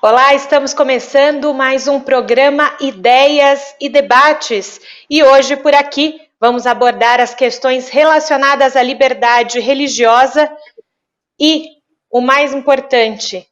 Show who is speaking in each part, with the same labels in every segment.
Speaker 1: Olá, estamos começando mais um programa Ideias e Debates e hoje por aqui vamos abordar as questões relacionadas à liberdade religiosa e o mais importante,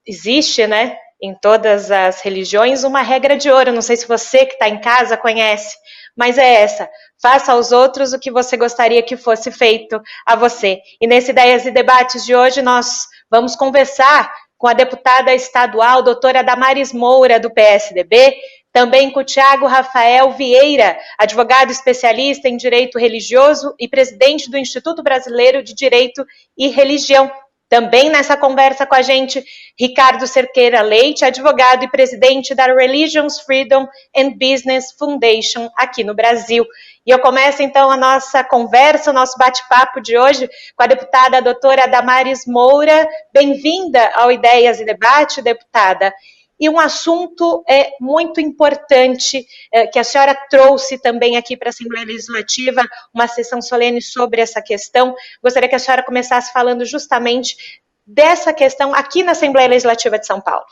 Speaker 1: existe, né, em todas as religiões uma regra de ouro, não sei se você que está em casa conhece, mas é essa: faça aos outros o que você gostaria que fosse feito a você. E nesse Ideias e Debates de hoje nós vamos conversar com a deputada estadual, doutora Damares Moura, do PSDB, também com o Tiago Rafael Vieira, advogado especialista em direito religioso e presidente do Instituto Brasileiro de Direito e Religião. Também nessa conversa com a gente, Ricardo Cerqueira Leite, advogado e presidente da Religious Freedom and Business Foundation aqui no Brasil. E eu começo então a nossa conversa, o nosso bate-papo de hoje com a deputada doutora Damares Moura. Bem-vinda ao Ideias e Debate, deputada. E um assunto muito importante que a senhora trouxe também aqui para a Assembleia Legislativa, uma sessão solene sobre essa questão. Gostaria que a senhora começasse falando justamente dessa questão aqui na Assembleia Legislativa de São Paulo.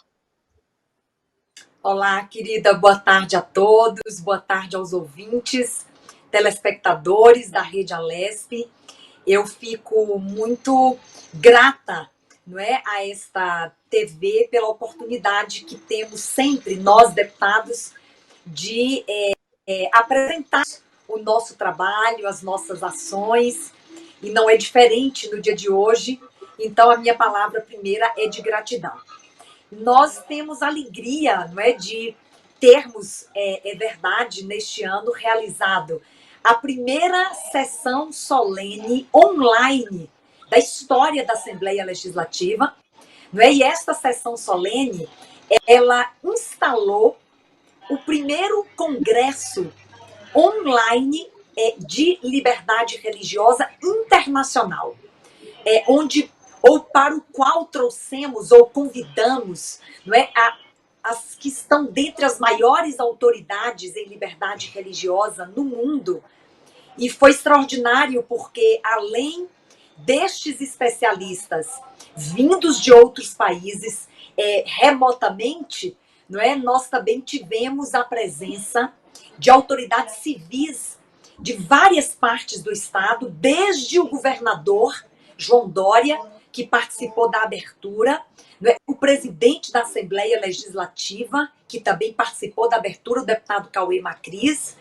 Speaker 2: Olá, querida, boa tarde a todos, boa tarde aos ouvintes, telespectadores da Rede Alesp. Eu fico muito grata, não é, a esta TV pela oportunidade que temos sempre, nós deputados, de apresentar o nosso trabalho, as nossas ações, e não é diferente no dia de hoje. Então, a minha palavra primeira é de gratidão. Nós temos alegria, não é, de termos, é verdade, neste ano realizado a primeira sessão solene online da história da Assembleia Legislativa, não é? E esta sessão solene, ela instalou o primeiro congresso online de liberdade religiosa internacional, para o qual trouxemos ou convidamos, não é, as que estão dentre as maiores autoridades em liberdade religiosa no mundo. E foi extraordinário porque, além destes especialistas vindos de outros países, remotamente, não é, nós também tivemos a presença de autoridades civis de várias partes do estado, desde o governador João Dória, que participou da abertura, né? O presidente da Assembleia Legislativa, que também participou da abertura, o deputado Cauê Macris,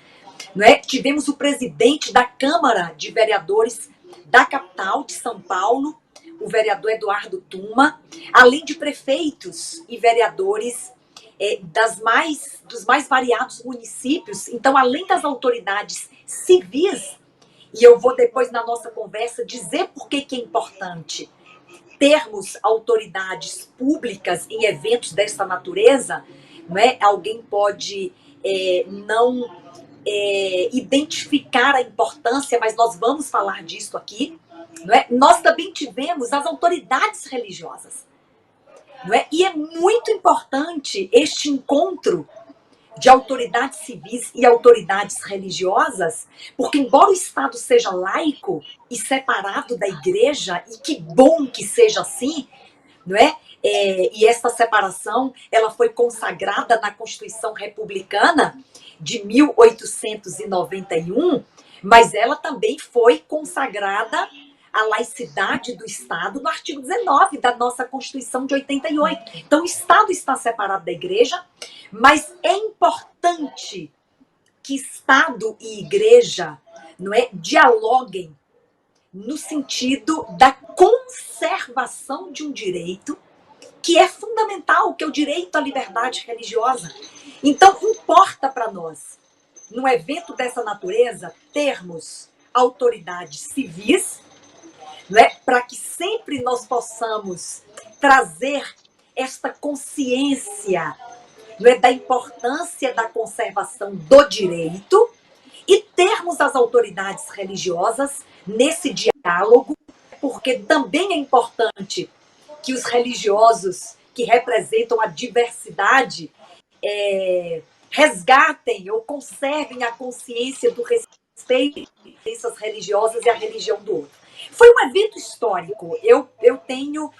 Speaker 2: né? Tivemos o presidente da Câmara de Vereadores da capital de São Paulo, o vereador Eduardo Tuma, além de prefeitos e vereadores dos mais variados municípios. Então, além das autoridades civis, e eu vou depois na nossa conversa dizer por que é importante termos autoridades públicas em eventos dessa natureza, não é? Alguém pode não identificar a importância, mas nós vamos falar disso aqui, não é? Nós também tivemos as autoridades religiosas, não é? E é muito importante este encontro de autoridades civis e autoridades religiosas, porque embora o Estado seja laico e separado da igreja, e que bom que seja assim, não é? E essa separação, ela foi consagrada na Constituição Republicana de 1891, mas ela também foi consagrada a laicidade do Estado no artigo 19 da nossa Constituição de 88. Então, o Estado está separado da igreja, mas é importante que Estado e igreja, não é, dialoguem no sentido da conservação de um direito que é fundamental, que é o direito à liberdade religiosa. Então, importa para nós, num evento dessa natureza, termos autoridades civis, não é, para que sempre nós possamos trazer esta consciência, não é, da importância da conservação do direito, e termos as autoridades religiosas nesse diálogo, porque também é importante que os religiosos que representam a diversidade resgatem ou conservem a consciência do respeito às crenças religiosas e à religião do outro. Foi um evento histórico. Eu tenho,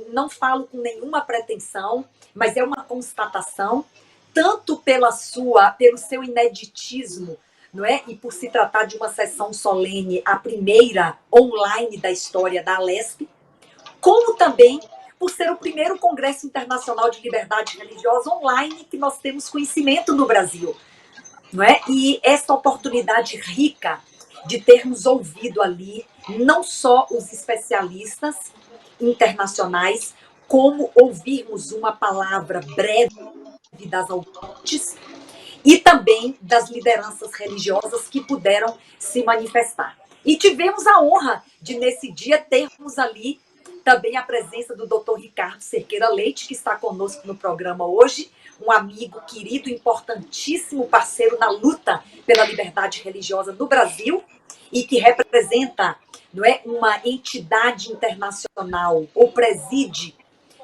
Speaker 2: não falo com nenhuma pretensão, mas é uma constatação, tanto pelo seu ineditismo, não é? E por se tratar de uma sessão solene, a primeira online da história da Alesp, como também por ser o primeiro Congresso Internacional de Liberdade Religiosa online que nós temos conhecimento no Brasil, não é? E essa oportunidade rica de termos ouvido ali não só os especialistas internacionais, como ouvirmos uma palavra breve das autoridades e também das lideranças religiosas que puderam se manifestar. E tivemos a honra de, nesse dia, termos ali também a presença do Dr. Ricardo Cerqueira Leite, que está conosco no programa hoje, um amigo querido, importantíssimo parceiro na luta pela liberdade religiosa no Brasil e que representa, não é, uma entidade internacional, ou preside,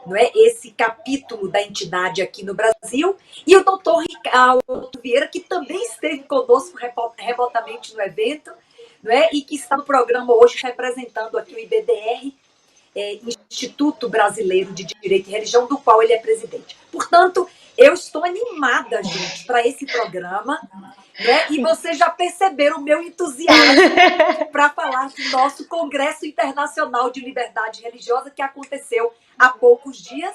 Speaker 2: não é, esse capítulo da entidade aqui no Brasil, e o doutor Ricardo Vieira, que também esteve conosco remotamente no evento, não é, e que está no programa hoje representando aqui o IBDR, Instituto Brasileiro de Direito e Religião, do qual ele é presidente. Portanto, eu estou animada, gente, para esse programa, né? E vocês já perceberam o meu entusiasmo para falar do nosso Congresso Internacional de Liberdade Religiosa, que aconteceu há poucos dias.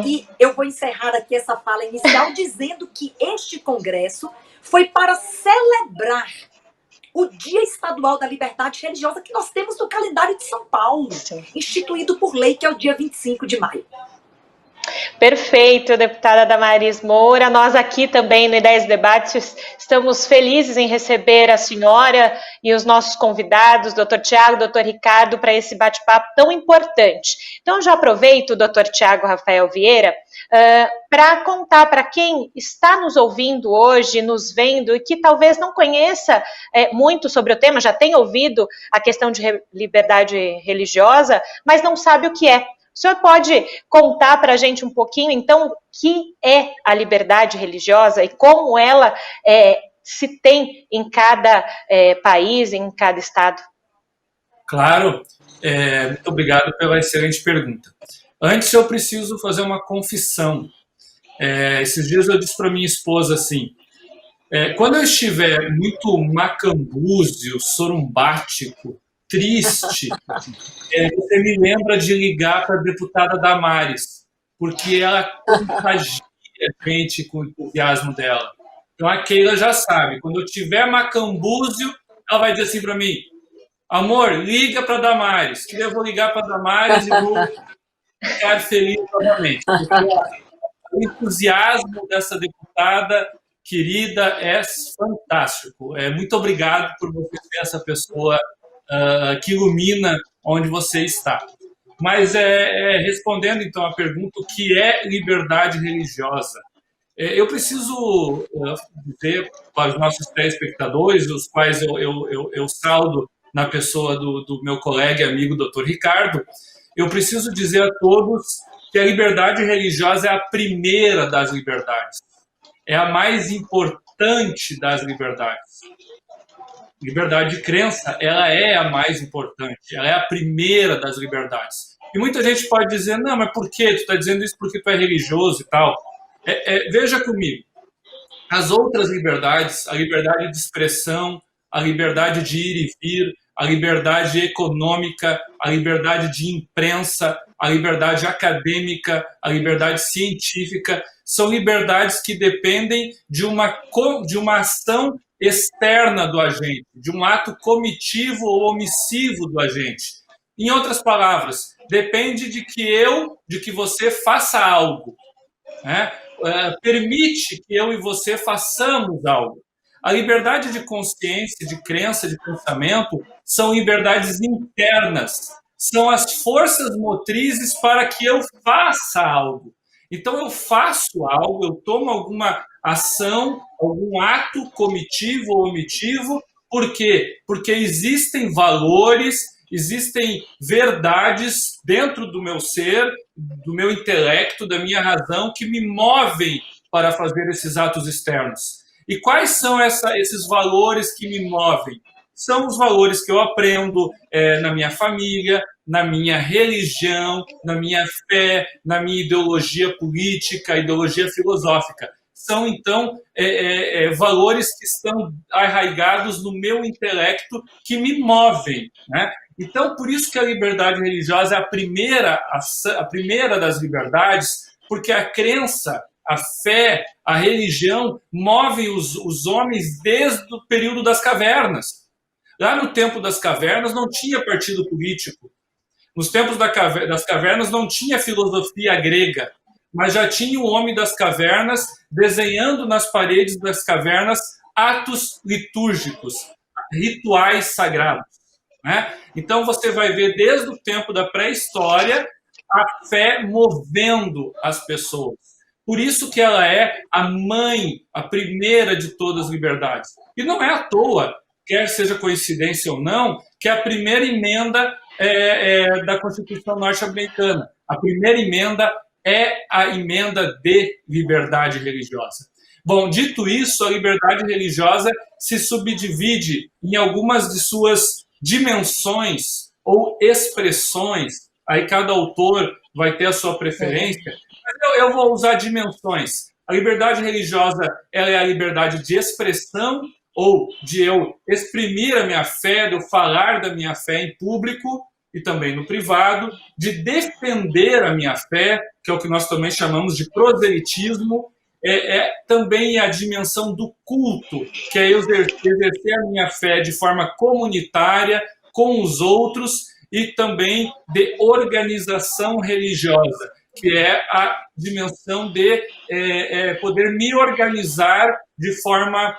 Speaker 2: E eu vou encerrar aqui essa fala inicial dizendo que este congresso foi para celebrar o Dia Estadual da Liberdade Religiosa que nós temos no calendário de São Paulo, instituído por lei, que é o dia 25 de maio.
Speaker 1: Perfeito, deputada Damaris Moura. Nós aqui também no Ideias e Debates estamos felizes em receber a senhora e os nossos convidados, doutor Tiago, doutor Ricardo, para esse bate-papo tão importante. Então, já aproveito, doutor Tiago Rafael Vieira, para contar para quem está nos ouvindo hoje, nos vendo, e que talvez não conheça muito sobre o tema, já tem ouvido a questão de liberdade religiosa, mas não sabe o que é. O senhor pode contar para a gente um pouquinho, então, o que é a liberdade religiosa e como ela se tem em cada país, em cada estado?
Speaker 3: Claro, muito obrigado pela excelente pergunta. Antes, eu preciso fazer uma confissão. Esses dias eu disse para minha esposa assim, quando eu estiver muito macambúzio, sorumbático, triste, você me lembra de ligar para a deputada Damaris, porque ela contagia a gente com o entusiasmo dela. Então a Keila já sabe, quando eu tiver macambúzio, ela vai dizer assim para mim, amor, liga para a Damaris, que eu vou ligar para a Damaris e vou ficar feliz novamente. O entusiasmo dessa deputada querida é fantástico. Muito obrigado por você ser essa pessoa que ilumina onde você está. Mas respondendo então a pergunta, o que é liberdade religiosa? Eu preciso dizer para os nossos telespectadores, os quais eu saldo na pessoa do meu colega e amigo Dr. Ricardo, eu preciso dizer a todos que a liberdade religiosa é a primeira das liberdades, é a mais importante das liberdades. Liberdade de crença, ela é a mais importante, ela é a primeira das liberdades. E muita gente pode dizer, não, mas por quê? Tu está dizendo isso porque tu é religioso e tal. Veja comigo, as outras liberdades, a liberdade de expressão, a liberdade de ir e vir, a liberdade econômica, a liberdade de imprensa, a liberdade acadêmica, a liberdade científica, são liberdades que dependem de uma ação externa do agente, de um ato comitivo ou omissivo do agente. Em outras palavras, depende de que você faça algo, né? Permite que eu e você façamos algo. A liberdade de consciência, de crença, de pensamento são liberdades internas, são as forças motrizes para que eu faça algo. Então eu faço algo, eu tomo alguma ação, algum ato comitivo ou omitivo, por quê? Porque existem valores, existem verdades dentro do meu ser, do meu intelecto, da minha razão, que me movem para fazer esses atos externos. E quais são esses valores que me movem? são os valores que eu aprendo na minha família, na minha religião, na minha fé, na minha ideologia política, ideologia filosófica. São, então, valores que estão arraigados no meu intelecto, que me movem, né? Então, por isso que a liberdade religiosa é a primeira das liberdades, porque a crença, a fé, a religião movem os homens desde o período das cavernas. Lá no tempo das cavernas não tinha partido político. Nos tempos das cavernas não tinha filosofia grega, mas já tinha o homem das cavernas desenhando nas paredes das cavernas atos litúrgicos, rituais sagrados, né? Então você vai ver desde o tempo da pré-história a fé movendo as pessoas. Por isso que ela é a mãe, a primeira de todas as liberdades. E não é à toa, quer seja coincidência ou não, que a primeira emenda da Constituição norte-americana. A primeira emenda é a emenda de liberdade religiosa. Bom, dito isso, a liberdade religiosa se subdivide em algumas de suas dimensões ou expressões. Aí cada autor vai ter a sua preferência. Mas eu vou usar dimensões. A liberdade religiosa, ela é a liberdade de expressão, ou de eu exprimir a minha fé, de eu falar da minha fé em público e também no privado, de defender a minha fé, que é o que nós também chamamos de proselitismo, também a dimensão do culto, que é eu exercer a minha fé de forma comunitária, com os outros, e também de organização religiosa, que é a dimensão de poder me organizar de forma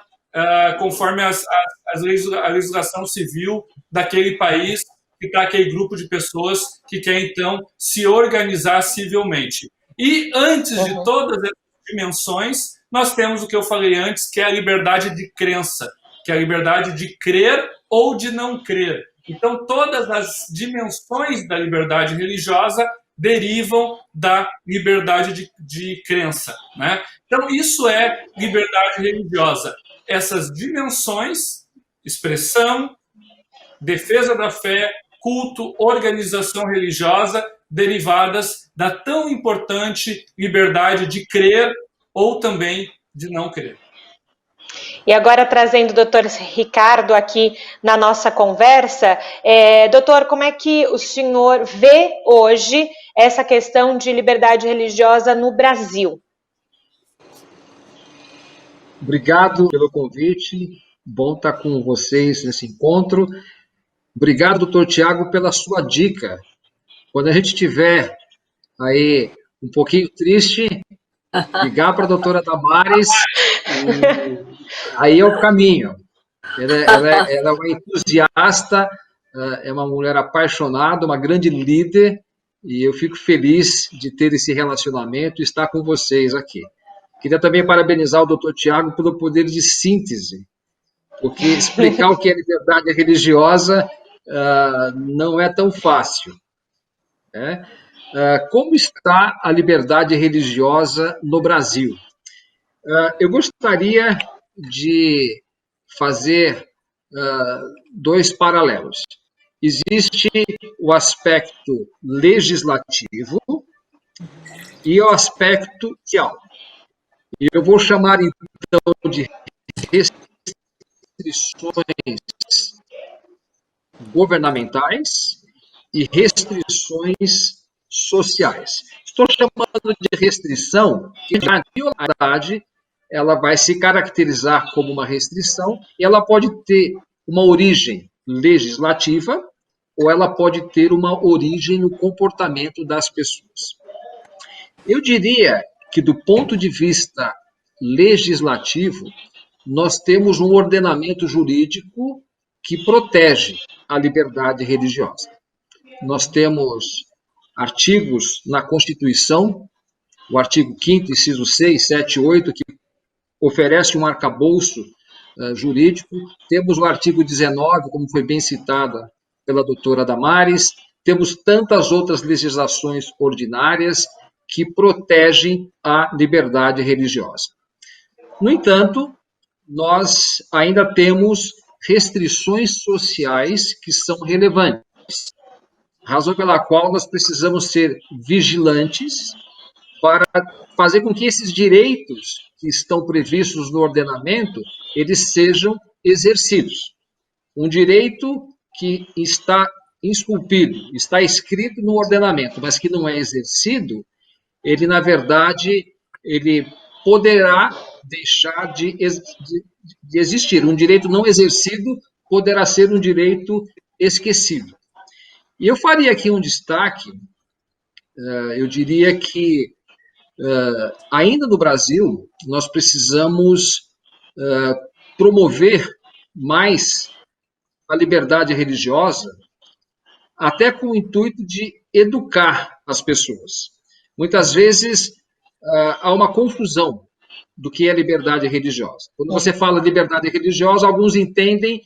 Speaker 3: conforme a legislação civil daquele país, que está aquele grupo de pessoas que quer, então, se organizar civilmente. E antes de todas as dimensões, nós temos o que eu falei antes, que é a liberdade de crença, que é a liberdade de crer ou de não crer. Então, todas as dimensões da liberdade religiosa derivam da liberdade de crença, né? Então, isso é liberdade religiosa. Essas dimensões, expressão, defesa da fé, culto, organização religiosa, derivadas da tão importante liberdade de crer ou também de não crer.
Speaker 1: E agora trazendo o doutor Ricardo aqui na nossa conversa, doutor, como é que o senhor vê hoje essa questão de liberdade religiosa no Brasil?
Speaker 4: Obrigado pelo convite, bom estar com vocês nesse encontro. Obrigado, doutor Tiago, pela sua dica. Quando a gente estiver aí um pouquinho triste, ligar para a doutora Damares, aí é o caminho. Ela é uma entusiasta, é uma mulher apaixonada, uma grande líder, e eu fico feliz de ter esse relacionamento e estar com vocês aqui. Queria também parabenizar o doutor Tiago pelo poder de síntese, porque explicar o que é liberdade religiosa não é tão fácil. Né? Como está a liberdade religiosa no Brasil? Eu gostaria de fazer dois paralelos. Existe o aspecto legislativo e o aspecto social. E eu vou chamar, então, de restrições governamentais e restrições sociais. Estou chamando de restrição, que na realidade ela vai se caracterizar como uma restrição e ela pode ter uma origem legislativa ou ela pode ter uma origem no comportamento das pessoas. Eu diria que, do ponto de vista legislativo, nós temos um ordenamento jurídico que protege a liberdade religiosa. Nós temos artigos na Constituição, o artigo 5º, inciso 6, 7 e 8, que oferece um arcabouço jurídico. Temos o artigo 19, como foi bem citada pela doutora Damares. Temos tantas outras legislações ordinárias que protegem a liberdade religiosa. No entanto, nós ainda temos restrições sociais que são relevantes, razão pela qual nós precisamos ser vigilantes para fazer com que esses direitos que estão previstos no ordenamento, eles sejam exercidos. Um direito que está esculpido, está escrito no ordenamento, mas que não é exercido, ele, na verdade, ele poderá deixar de existir. Um direito não exercido poderá ser um direito esquecido. E eu faria aqui um destaque, eu diria que, ainda no Brasil, nós precisamos promover mais a liberdade religiosa, até com o intuito de educar as pessoas. Muitas vezes há uma confusão do que é liberdade religiosa. Quando você fala liberdade religiosa, alguns entendem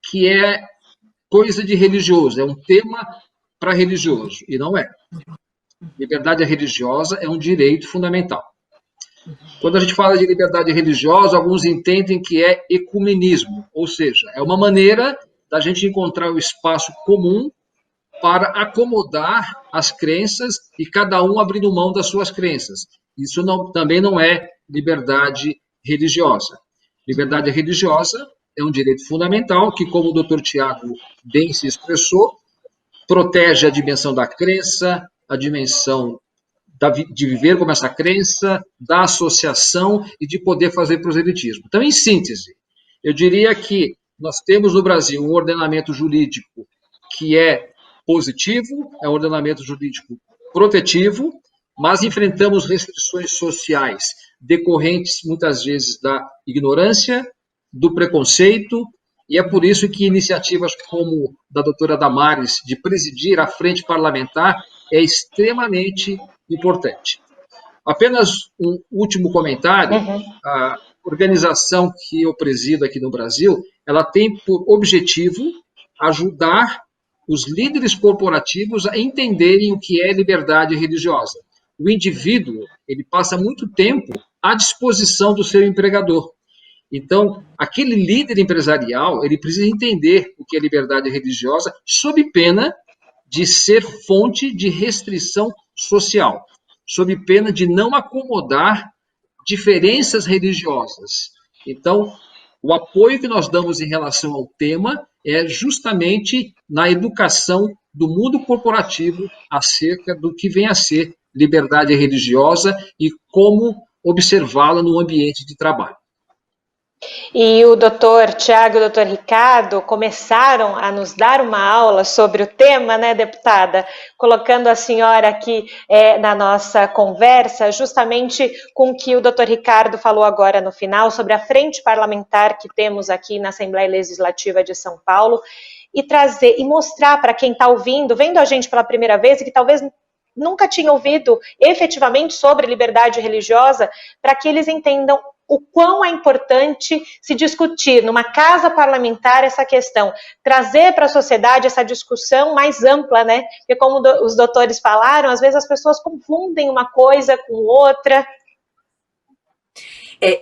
Speaker 4: que é coisa de religioso, é um tema para religioso, e não é. Liberdade religiosa é um direito fundamental. Quando a gente fala de liberdade religiosa, alguns entendem que é ecumenismo, ou seja, é uma maneira da gente encontrar o espaço comum para acomodar as crenças e cada um abrindo mão das suas crenças. Isso também não é liberdade religiosa. Liberdade religiosa é um direito fundamental que, como o Dr. Tiago bem se expressou, protege a dimensão da crença, a dimensão de viver como essa crença, da associação e de poder fazer proselitismo. Então, em síntese, eu diria que nós temos no Brasil um ordenamento jurídico que é positivo, é um ordenamento jurídico protetivo, mas enfrentamos restrições sociais decorrentes, muitas vezes, da ignorância, do preconceito, e é por isso que iniciativas como da doutora Damares, de presidir a frente parlamentar, é extremamente importante. Apenas um último comentário. A organização que eu presido aqui no Brasil, ela tem por objetivo ajudar os líderes corporativos a entenderem o que é liberdade religiosa. O indivíduo, ele passa muito tempo à disposição do seu empregador. Então, aquele líder empresarial, ele precisa entender o que é liberdade religiosa, sob pena de ser fonte de restrição social, sob pena de não acomodar diferenças religiosas. Então, o apoio que nós damos em relação ao tema é justamente na educação do mundo corporativo acerca do que vem a ser liberdade religiosa e como observá-la no ambiente de trabalho.
Speaker 1: E o doutor Tiago e o doutor Ricardo começaram a nos dar uma aula sobre o tema, né, deputada? Colocando a senhora aqui na nossa conversa, justamente com o que o doutor Ricardo falou agora no final, sobre a frente parlamentar que temos aqui na Assembleia Legislativa de São Paulo, e trazer e mostrar para quem está ouvindo, vendo a gente pela primeira vez, e que talvez nunca tinha ouvido efetivamente sobre liberdade religiosa, para que eles entendam o quão é importante se discutir numa casa parlamentar essa questão, trazer para a sociedade essa discussão mais ampla, né? Porque como os doutores falaram, às vezes as pessoas confundem uma coisa com outra.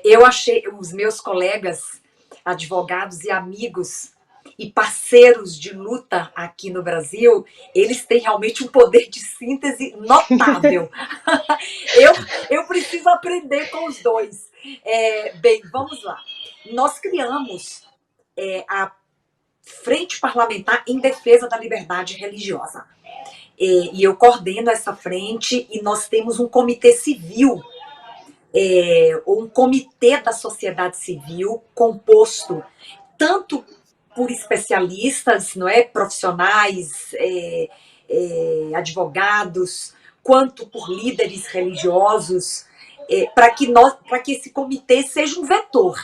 Speaker 2: Eu achei, os meus colegas, advogados e amigos e parceiros de luta aqui no Brasil, eles têm realmente um poder de síntese notável. Eu preciso aprender com os dois. Bem, vamos lá. Nós criamos a Frente Parlamentar em Defesa da Liberdade Religiosa. E eu coordeno essa frente e nós temos um comitê civil, ou um comitê da sociedade civil composto tanto por especialistas, não é, profissionais, advogados, quanto por líderes religiosos, para que esse comitê seja um vetor,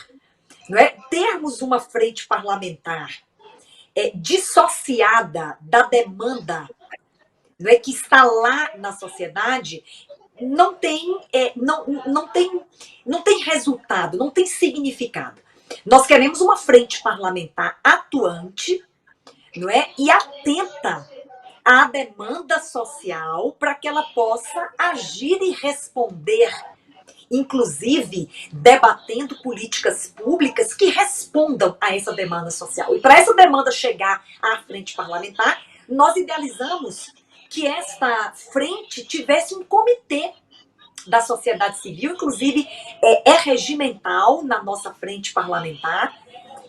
Speaker 2: não é? Termos uma frente parlamentar dissociada da demanda, não é, que está lá na sociedade, não tem resultado, não tem significado. Nós queremos uma frente parlamentar atuante, não é, e atenta à demanda social para que ela possa agir e responder inclusive debatendo políticas públicas que respondam a essa demanda social. E para essa demanda chegar à frente parlamentar, nós idealizamos que esta frente tivesse um comitê da sociedade civil, inclusive é regimental na nossa frente parlamentar,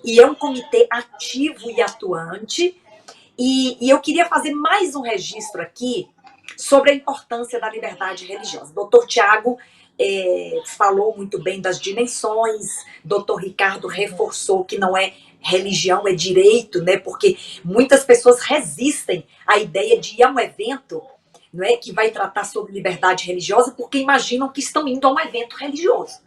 Speaker 2: e é um comitê ativo e atuante. E eu queria fazer mais um registro aqui sobre a importância da liberdade religiosa. Doutor Tiago falou muito bem das dimensões, doutor Ricardo reforçou que não é religião, é direito, né? Porque muitas pessoas resistem à ideia de ir a um evento, não é, que vai tratar sobre liberdade religiosa, porque imaginam que estão indo a um evento religioso.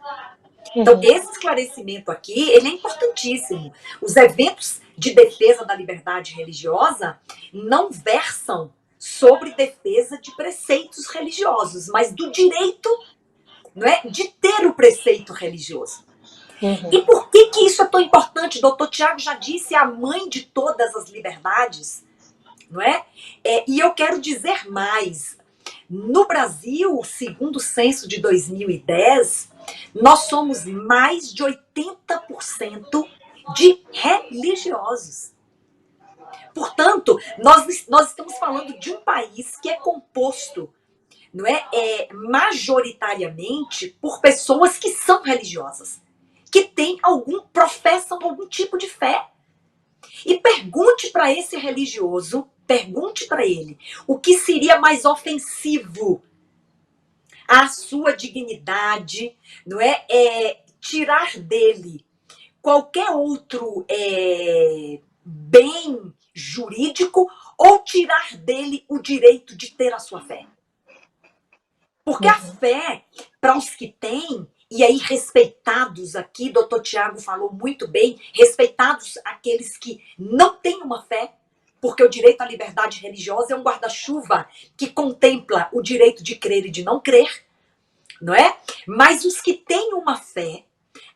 Speaker 2: Então, esse esclarecimento aqui, ele é importantíssimo. Os eventos de defesa da liberdade religiosa não versam sobre defesa de preceitos religiosos, mas do direito, não é, de ter o preceito religioso. E por que isso é tão importante? Doutor Tiago já disse, é a mãe de todas as liberdades, não é? E eu quero dizer mais. No Brasil, segundo o censo de 2010, nós somos mais de 80% de religiosos. Portanto, nós estamos falando de um país que é composto, não é, majoritariamente por pessoas que são religiosas, que professam algum tipo de fé. E pergunte para esse religioso, pergunte para ele o que seria mais ofensivo à sua dignidade, não é? Tirar dele qualquer outro bem jurídico ou tirar dele o direito de ter a sua fé. Porque a fé, para os que têm, e aí respeitados aqui, doutor Tiago falou muito bem, respeitados aqueles que não têm uma fé, porque o direito à liberdade religiosa é um guarda-chuva que contempla o direito de crer e de não crer, não é? Mas os que têm uma fé,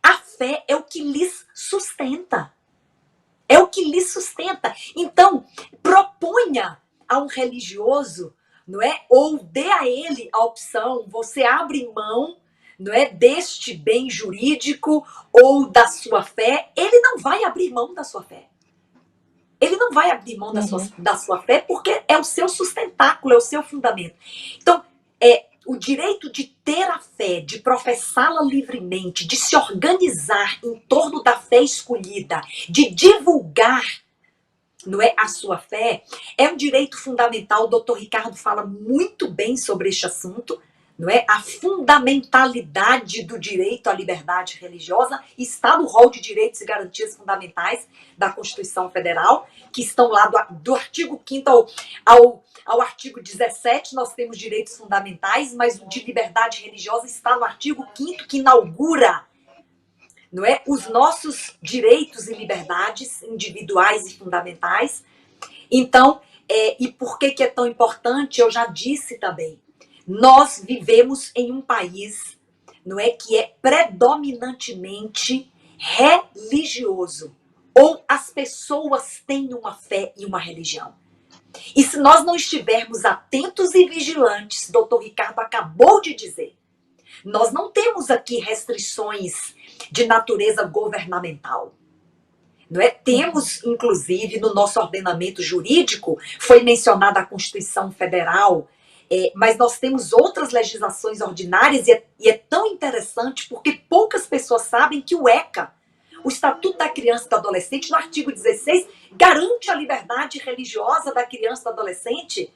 Speaker 2: a fé é o que lhes sustenta. É o que lhes sustenta. Então, proponha a um religioso, não é? Ou dê a ele a opção, você abre mão, não é, deste bem jurídico ou da sua fé. Ele não vai abrir mão da sua fé. Ele não vai abrir mão da sua fé porque é o seu sustentáculo, é o seu fundamento. Então, o direito de ter a fé, de professá-la livremente, de se organizar em torno da fé escolhida, de divulgar, não é, a sua fé, é um direito fundamental. O doutor Ricardo fala muito bem sobre este assunto, não é? A fundamentalidade do direito à liberdade religiosa está no rol de direitos e garantias fundamentais da Constituição Federal, que estão lá do artigo 5º ao artigo 17, nós temos direitos fundamentais, mas o de liberdade religiosa está no artigo 5º, que inaugura, não é, os nossos direitos e liberdades individuais e fundamentais. Então, e por que é tão importante? Eu já disse também. Nós vivemos em um país, não é, que é predominantemente religioso. Ou as pessoas têm uma fé e uma religião. E se nós não estivermos atentos e vigilantes, doutor Ricardo acabou de dizer, nós não temos aqui restrições de natureza governamental. Não é? Temos, inclusive, no nosso ordenamento jurídico, foi mencionada a Constituição Federal, mas nós temos outras legislações ordinárias e é tão interessante porque poucas pessoas sabem que o ECA, o Estatuto da Criança e do Adolescente, no artigo 16, garante a liberdade religiosa da criança e do adolescente.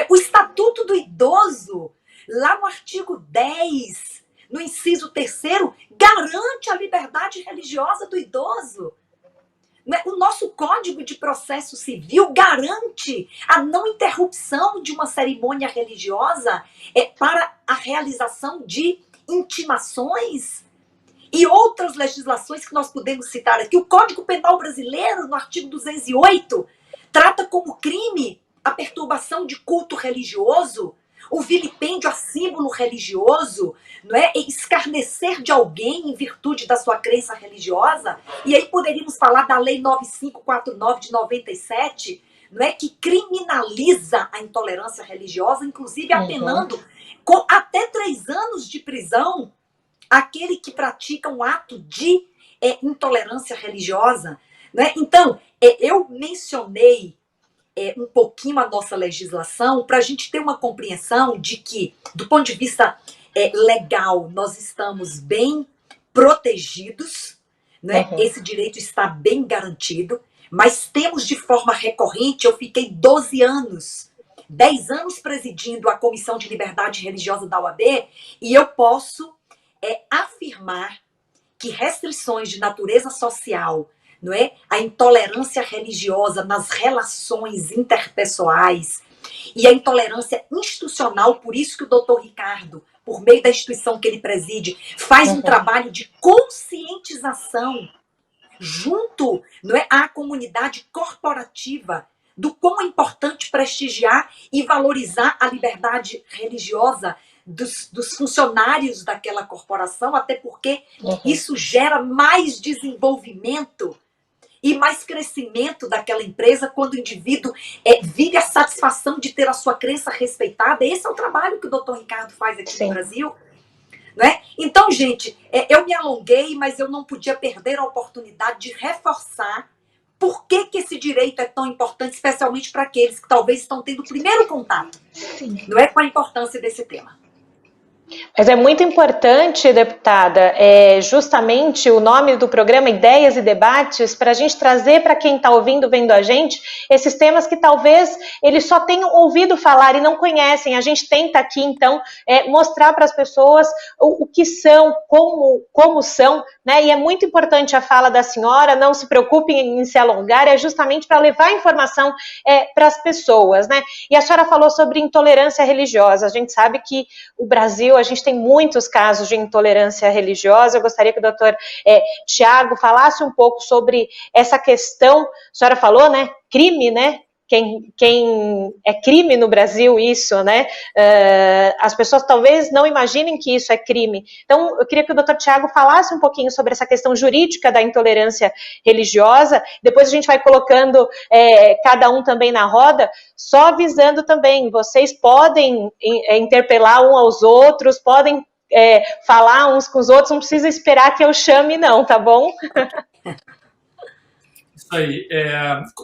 Speaker 2: O Estatuto do Idoso, lá no artigo 10, no inciso 3º, garante a liberdade religiosa do idoso. O nosso Código de Processo Civil garante a não interrupção de uma cerimônia religiosa para a realização de intimações e outras legislações que nós podemos citar aqui. O Código Penal Brasileiro, no artigo 208, trata como crime a perturbação de culto religioso, o vilipêndio a símbolo religioso, não é? Escarnecer de alguém em virtude da sua crença religiosa. E aí poderíamos falar da Lei 9549 de 97, não é? Que criminaliza a intolerância religiosa, inclusive apenando com até 3 anos de prisão, aquele que pratica um ato de intolerância religiosa, né? Então, eu mencionei um pouquinho a nossa legislação para a gente ter uma compreensão de que, do ponto de vista legal, nós estamos bem protegidos, né?
Speaker 1: Uhum.
Speaker 2: Esse direito está bem garantido, mas temos de forma recorrente, eu fiquei 10 anos presidindo a Comissão de Liberdade Religiosa da OAB, e eu posso afirmar que restrições de natureza social, não é? A intolerância religiosa nas relações interpessoais e a intolerância institucional, por isso que o doutor Ricardo, por meio da instituição que ele preside, faz um trabalho de conscientização junto, não é, à comunidade corporativa do quão é importante prestigiar e valorizar a liberdade religiosa dos funcionários daquela corporação, até porque isso gera mais desenvolvimento e mais crescimento daquela empresa quando o indivíduo vive a satisfação de ter a sua crença respeitada. Esse é o trabalho que o doutor Ricardo faz aqui no Brasil. Não é? Então, gente, eu me alonguei, mas eu não podia perder a oportunidade de reforçar por que esse direito é tão importante, especialmente para aqueles que talvez estão tendo o primeiro contato, não é, com a importância desse tema.
Speaker 1: Mas é muito importante, deputada, justamente o nome do programa Ideias e Debates, para a gente trazer para quem está ouvindo, vendo a gente, esses temas que talvez eles só tenham ouvido falar e não conhecem. A gente tenta aqui, então, mostrar para as pessoas o que são, como são, né? E é muito importante a fala da senhora, não se preocupem em se alongar, é justamente para levar informação para as pessoas, né? E a senhora falou sobre intolerância religiosa. A gente sabe que o Brasil, a gente tem muitos casos de intolerância religiosa. Eu gostaria que o doutor Tiago falasse um pouco sobre essa questão. A senhora falou, né? Crime, né? Quem é crime no Brasil, isso, né? As pessoas talvez não imaginem que isso é crime. Então, eu queria que o doutor Tiago falasse um pouquinho sobre essa questão jurídica da intolerância religiosa. Depois a gente vai colocando cada um também na roda, só avisando também, vocês podem interpelar um aos outros, podem falar uns com os outros, não precisa esperar que eu chame não, tá bom?
Speaker 3: Isso aí.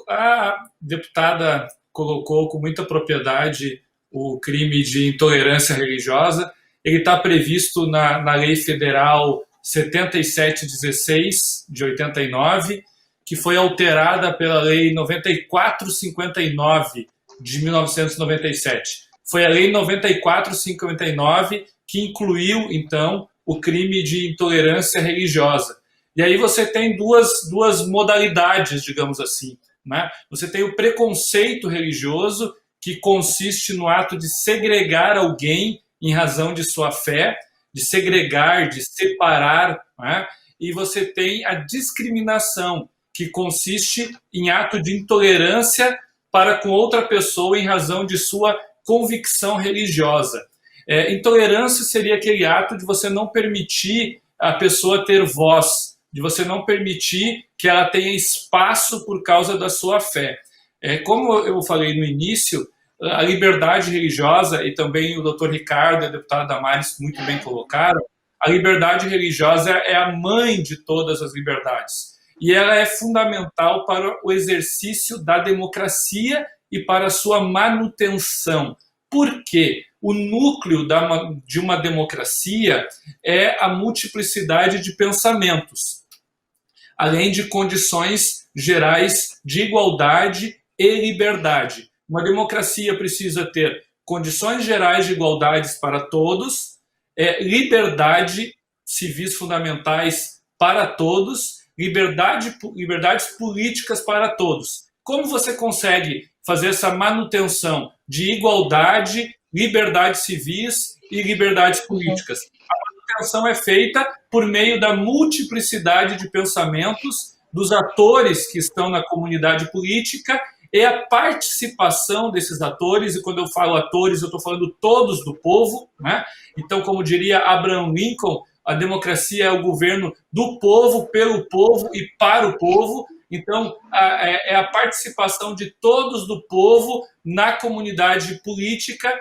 Speaker 3: A deputada colocou com muita propriedade o crime de intolerância religiosa. Ele está previsto na Lei Federal 7716, de 89, que foi alterada pela Lei 9459, de 1997. Foi a Lei 9459 que incluiu, então, o crime de intolerância religiosa. E aí você tem duas modalidades, digamos assim, né? Você tem o preconceito religioso, que consiste no ato de segregar alguém em razão de sua fé, de segregar, de separar, né? E você tem a discriminação, que consiste em ato de intolerância para com outra pessoa em razão de sua convicção religiosa. Intolerância seria aquele ato de você não permitir a pessoa ter voz, de você não permitir que ela tenha espaço por causa da sua fé. Como eu falei no início, a liberdade religiosa, e também o doutor Ricardo e a deputada Damares muito bem colocaram, a liberdade religiosa é a mãe de todas as liberdades. E ela é fundamental para o exercício da democracia e para a sua manutenção. Por quê? O núcleo de uma democracia é a multiplicidade de pensamentos, além de condições gerais de igualdade e liberdade. Uma democracia precisa ter condições gerais de igualdades para todos, liberdade, civis fundamentais para todos, liberdades políticas para todos. Como você consegue fazer essa manutenção de igualdade, liberdades civis e liberdades políticas? A manutenção é feita por meio da multiplicidade de pensamentos dos atores que estão na comunidade política e a participação desses atores, e quando eu falo atores, eu estou falando todos do povo, né? Então, como diria Abraham Lincoln, a democracia é o governo do povo, pelo povo e para o povo. Então, é a participação de todos do povo na comunidade política,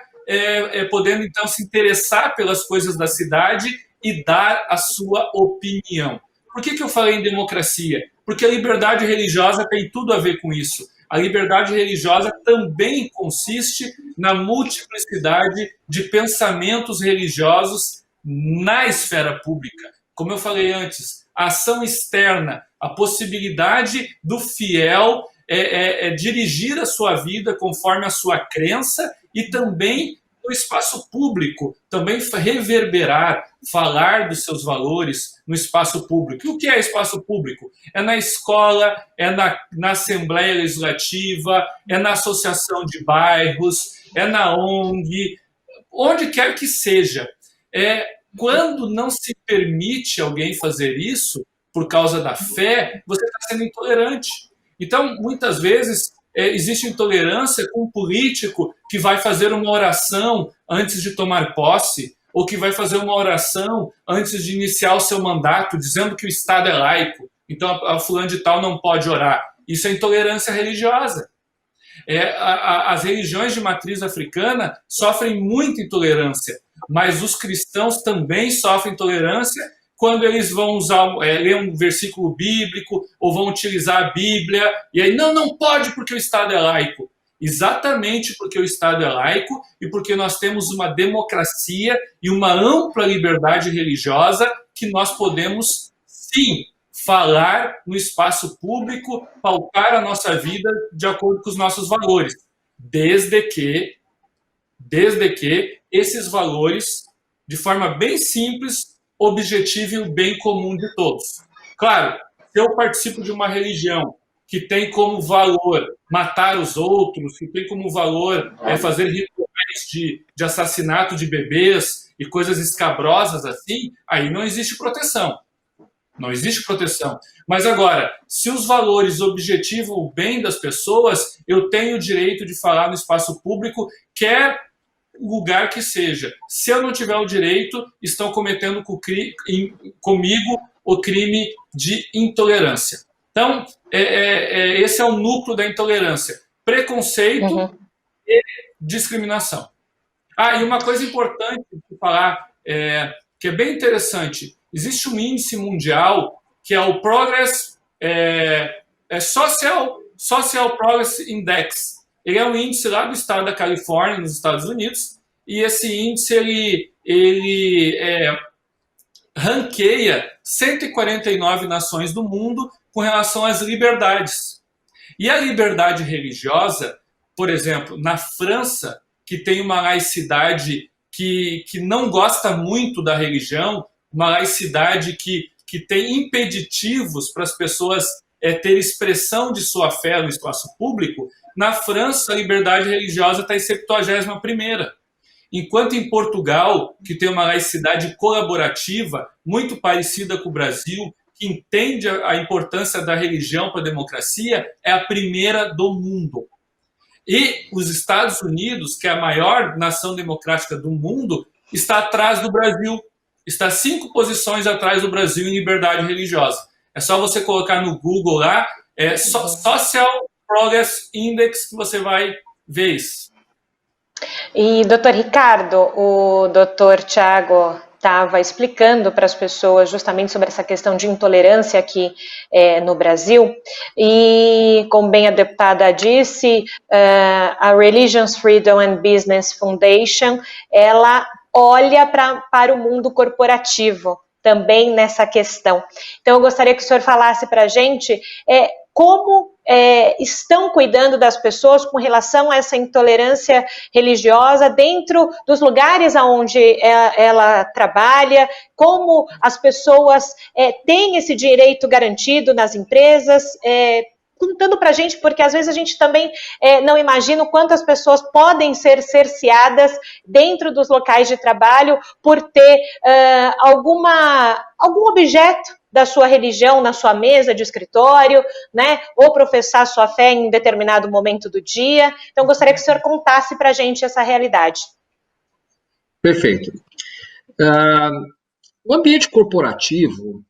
Speaker 3: podendo, então, se interessar pelas coisas da cidade e dar a sua opinião. Por que eu falei em democracia? Porque a liberdade religiosa tem tudo a ver com isso. A liberdade religiosa também consiste na multiplicidade de pensamentos religiosos na esfera pública. Como eu falei antes, a ação externa, a possibilidade do fiel dirigir a sua vida conforme a sua crença e também no espaço público, também reverberar, falar dos seus valores no espaço público. E o que é espaço público? É na escola, é na Assembleia Legislativa, é na associação de bairros, é na ONG, onde quer que seja. Quando não se permite alguém fazer isso, por causa da fé, você está sendo intolerante. Então, muitas vezes, existe intolerância com um político que vai fazer uma oração antes de tomar posse, ou que vai fazer uma oração antes de iniciar o seu mandato, dizendo que o Estado é laico, então a fulano de tal não pode orar. Isso é intolerância religiosa. As religiões de matriz africana sofrem muita intolerância, mas os cristãos também sofrem intolerância quando eles vão ler um versículo bíblico ou vão utilizar a Bíblia, e aí, não pode porque o Estado é laico. Exatamente porque o Estado é laico e porque nós temos uma democracia e uma ampla liberdade religiosa que nós podemos, sim, falar no espaço público, pautar a nossa vida de acordo com os nossos valores, desde que esses valores, de forma bem simples, objetivem o bem comum de todos. Claro, se eu participo de uma religião que tem como valor matar os outros, que tem como valor fazer rituais de assassinato de bebês e coisas escabrosas assim, aí não existe proteção. Não existe proteção. Mas agora, se os valores objetivam o bem das pessoas, eu tenho o direito de falar no espaço público, quer lugar que seja. Se eu não tiver o direito, estão cometendo comigo o crime de intolerância. Então, esse é o núcleo da intolerância. Preconceito e discriminação. E uma coisa importante de falar, que é bem interessante, existe um índice mundial que é o Progress Social Progress Index. Ele é um índice lá do estado da Califórnia, nos Estados Unidos, e esse índice ele ranqueia 149 nações do mundo com relação às liberdades. E a liberdade religiosa, por exemplo, na França, que tem uma laicidade que não gosta muito da religião, uma laicidade que tem impeditivos para as pessoas ter expressão de sua fé no espaço público, na França a liberdade religiosa está em 71ª. Enquanto em Portugal, que tem uma laicidade colaborativa, muito parecida com o Brasil, que entende a importância da religião para a democracia, é a primeira do mundo. E os Estados Unidos, que é a maior nação democrática do mundo, está atrás do Brasil. Está 5 posições atrás do Brasil em liberdade religiosa. É só você colocar no Google lá, Social Progress Index, que você vai ver isso.
Speaker 1: E, doutor Ricardo, o doutor Tiago estava explicando para as pessoas justamente sobre essa questão de intolerância aqui no Brasil, e como bem a deputada disse, a Religions Freedom and Business Foundation, ela olha para o mundo corporativo também nessa questão. Então eu gostaria que o senhor falasse para a gente como estão cuidando das pessoas com relação a essa intolerância religiosa dentro dos lugares onde ela trabalha, como as pessoas têm esse direito garantido nas empresas, contando para a gente, porque às vezes a gente também não imagina o quanto as pessoas podem ser cerceadas dentro dos locais de trabalho por ter algum objeto da sua religião na sua mesa de escritório, né, ou professar sua fé em um determinado momento do dia. Então, gostaria que o senhor contasse para a gente essa realidade.
Speaker 4: Perfeito. O ambiente corporativo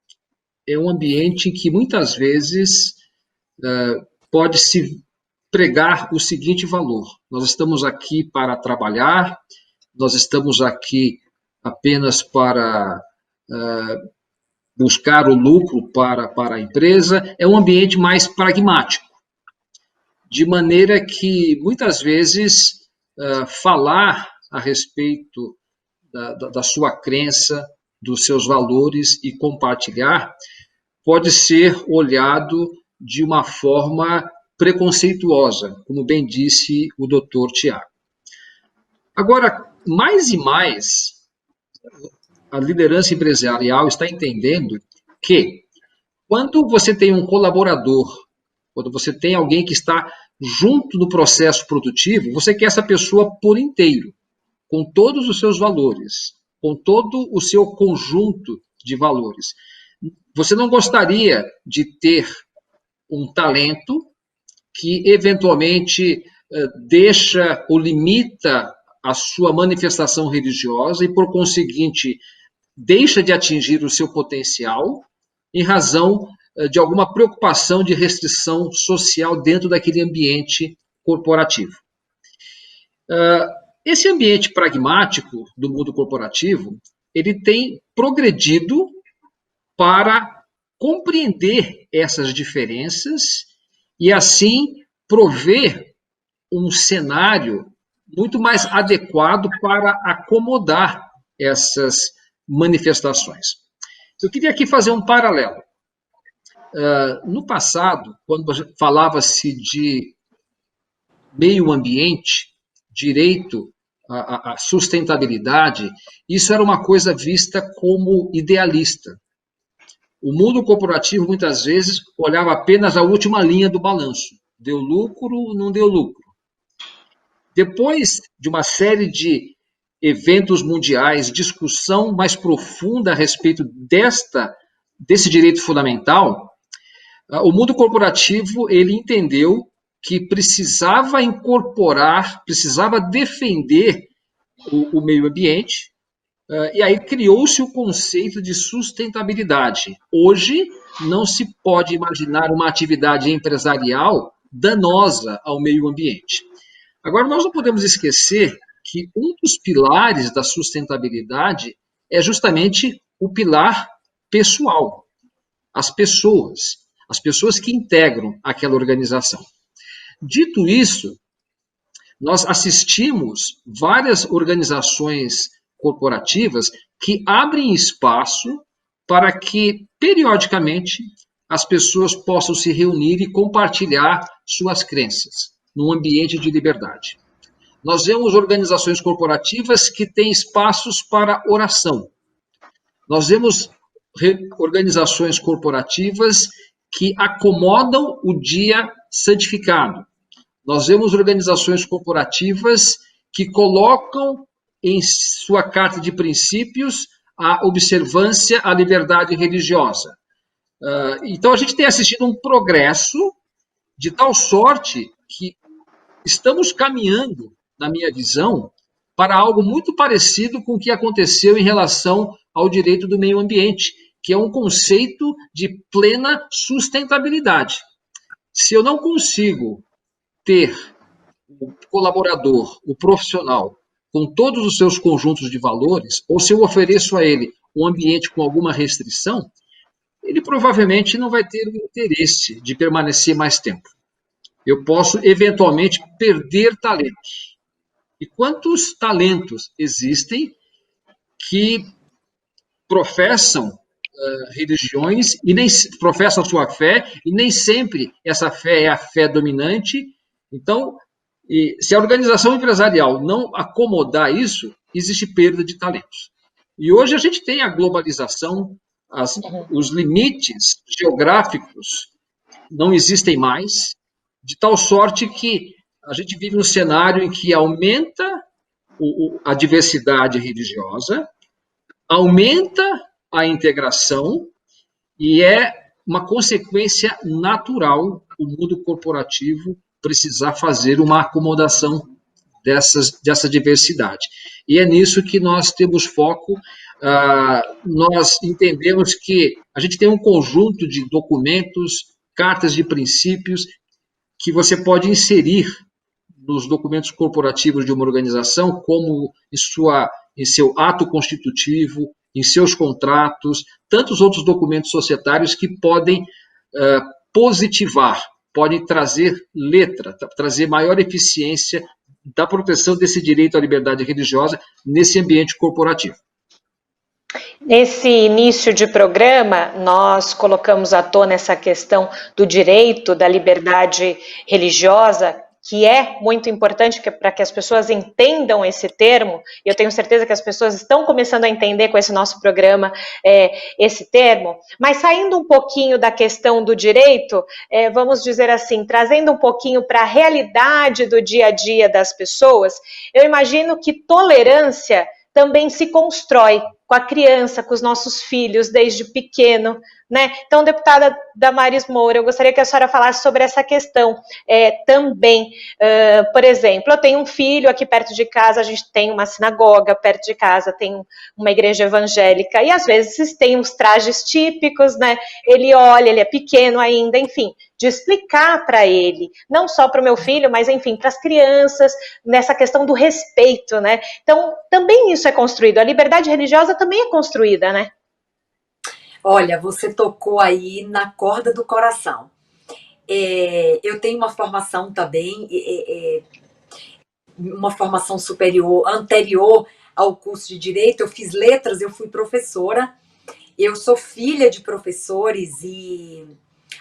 Speaker 4: é um ambiente que muitas vezes pode se pregar o seguinte valor: nós estamos aqui para trabalhar, nós estamos aqui apenas para buscar o lucro para a empresa, é um ambiente mais pragmático, de maneira que, muitas vezes, falar a respeito da sua crença, dos seus valores e compartilhar, pode ser olhado de uma forma preconceituosa, como bem disse o Dr. Tiago. Agora, mais e mais, a liderança empresarial está entendendo que, quando você tem um colaborador, quando você tem alguém que está junto no processo produtivo, você quer essa pessoa por inteiro, com todos os seus valores, com todo o seu conjunto de valores. Você não gostaria de ter um talento que, eventualmente, deixa ou limita a sua manifestação religiosa e, por conseguinte, deixa de atingir o seu potencial em razão de alguma preocupação de restrição social dentro daquele ambiente corporativo. Esse ambiente pragmático do mundo corporativo, ele tem progredido para compreender essas diferenças e, assim, prover um cenário muito mais adequado para acomodar essas manifestações. Eu queria aqui fazer um paralelo. No passado, quando falava-se de meio ambiente, direito à sustentabilidade, isso era uma coisa vista como idealista. O mundo corporativo, muitas vezes, olhava apenas a última linha do balanço. Deu lucro, não deu lucro. Depois de uma série de eventos mundiais, discussão mais profunda a respeito desse direito fundamental, o mundo corporativo ele entendeu que precisava incorporar, precisava defender o meio ambiente, e aí criou-se o conceito de sustentabilidade. Hoje, não se pode imaginar uma atividade empresarial danosa ao meio ambiente. Agora, nós não podemos esquecer que um dos pilares da sustentabilidade é justamente o pilar pessoal, as pessoas que integram aquela organização. Dito isso, nós assistimos várias organizações corporativas que abrem espaço para que, periodicamente, as pessoas possam se reunir e compartilhar suas crenças num ambiente de liberdade. Nós vemos organizações corporativas que têm espaços para oração. Nós vemos organizações corporativas que acomodam o dia santificado. Nós vemos organizações corporativas que colocam em sua carta de princípios a observância à liberdade religiosa. Então, a gente tem assistido um progresso de tal sorte que estamos caminhando, na minha visão, para algo muito parecido com o que aconteceu em relação ao direito do meio ambiente, que é um conceito de plena sustentabilidade. Se eu não consigo ter o colaborador, o profissional, com todos os seus conjuntos de valores, ou se eu ofereço a ele um ambiente com alguma restrição, ele provavelmente não vai ter o interesse de permanecer mais tempo. Eu posso, eventualmente, perder talentos. E quantos talentos existem que professam religiões e nem professam sua fé, e nem sempre essa fé é a fé dominante? Então, se a organização empresarial não acomodar isso, existe perda de talentos. E hoje a gente tem a globalização, os limites geográficos não existem mais, de tal sorte que a gente vive um cenário em que aumenta a diversidade religiosa, aumenta a integração, e é uma consequência natural o mundo corporativo precisar fazer uma acomodação dessa diversidade. E é nisso que nós temos foco. Nós entendemos que a gente tem um conjunto de documentos, cartas de princípios, que você pode inserir nos documentos corporativos de uma organização, como em seu ato constitutivo, em seus contratos, tantos outros documentos societários que podem positivar, podem trazer letra, trazer maior eficiência da proteção desse direito à liberdade religiosa nesse ambiente corporativo.
Speaker 1: Nesse início de programa, nós colocamos à tona essa questão do direito da liberdade religiosa, que é muito importante para que as pessoas entendam esse termo, e eu tenho certeza que as pessoas estão começando a entender com esse nosso programa esse termo, mas saindo um pouquinho da questão do direito, vamos dizer assim, trazendo um pouquinho para a realidade do dia a dia das pessoas, eu imagino que tolerância também se constrói com a criança, com os nossos filhos, desde pequeno, né? Então, deputada Damares Moura, eu gostaria que a senhora falasse sobre essa questão também. Por exemplo, eu tenho um filho aqui perto de casa, a gente tem uma sinagoga perto de casa, tem uma igreja evangélica, e às vezes tem uns trajes típicos, né? Ele olha, ele é pequeno ainda, enfim, de explicar para ele, não só para o meu filho, mas enfim, para as crianças, nessa questão do respeito, né? Então, também isso é construído, a liberdade religiosa também é construída, né?
Speaker 2: Olha, você tocou aí na corda do coração. Eu tenho uma formação também, uma formação superior, anterior ao curso de Direito, eu fiz letras, eu fui professora, eu sou filha de professores e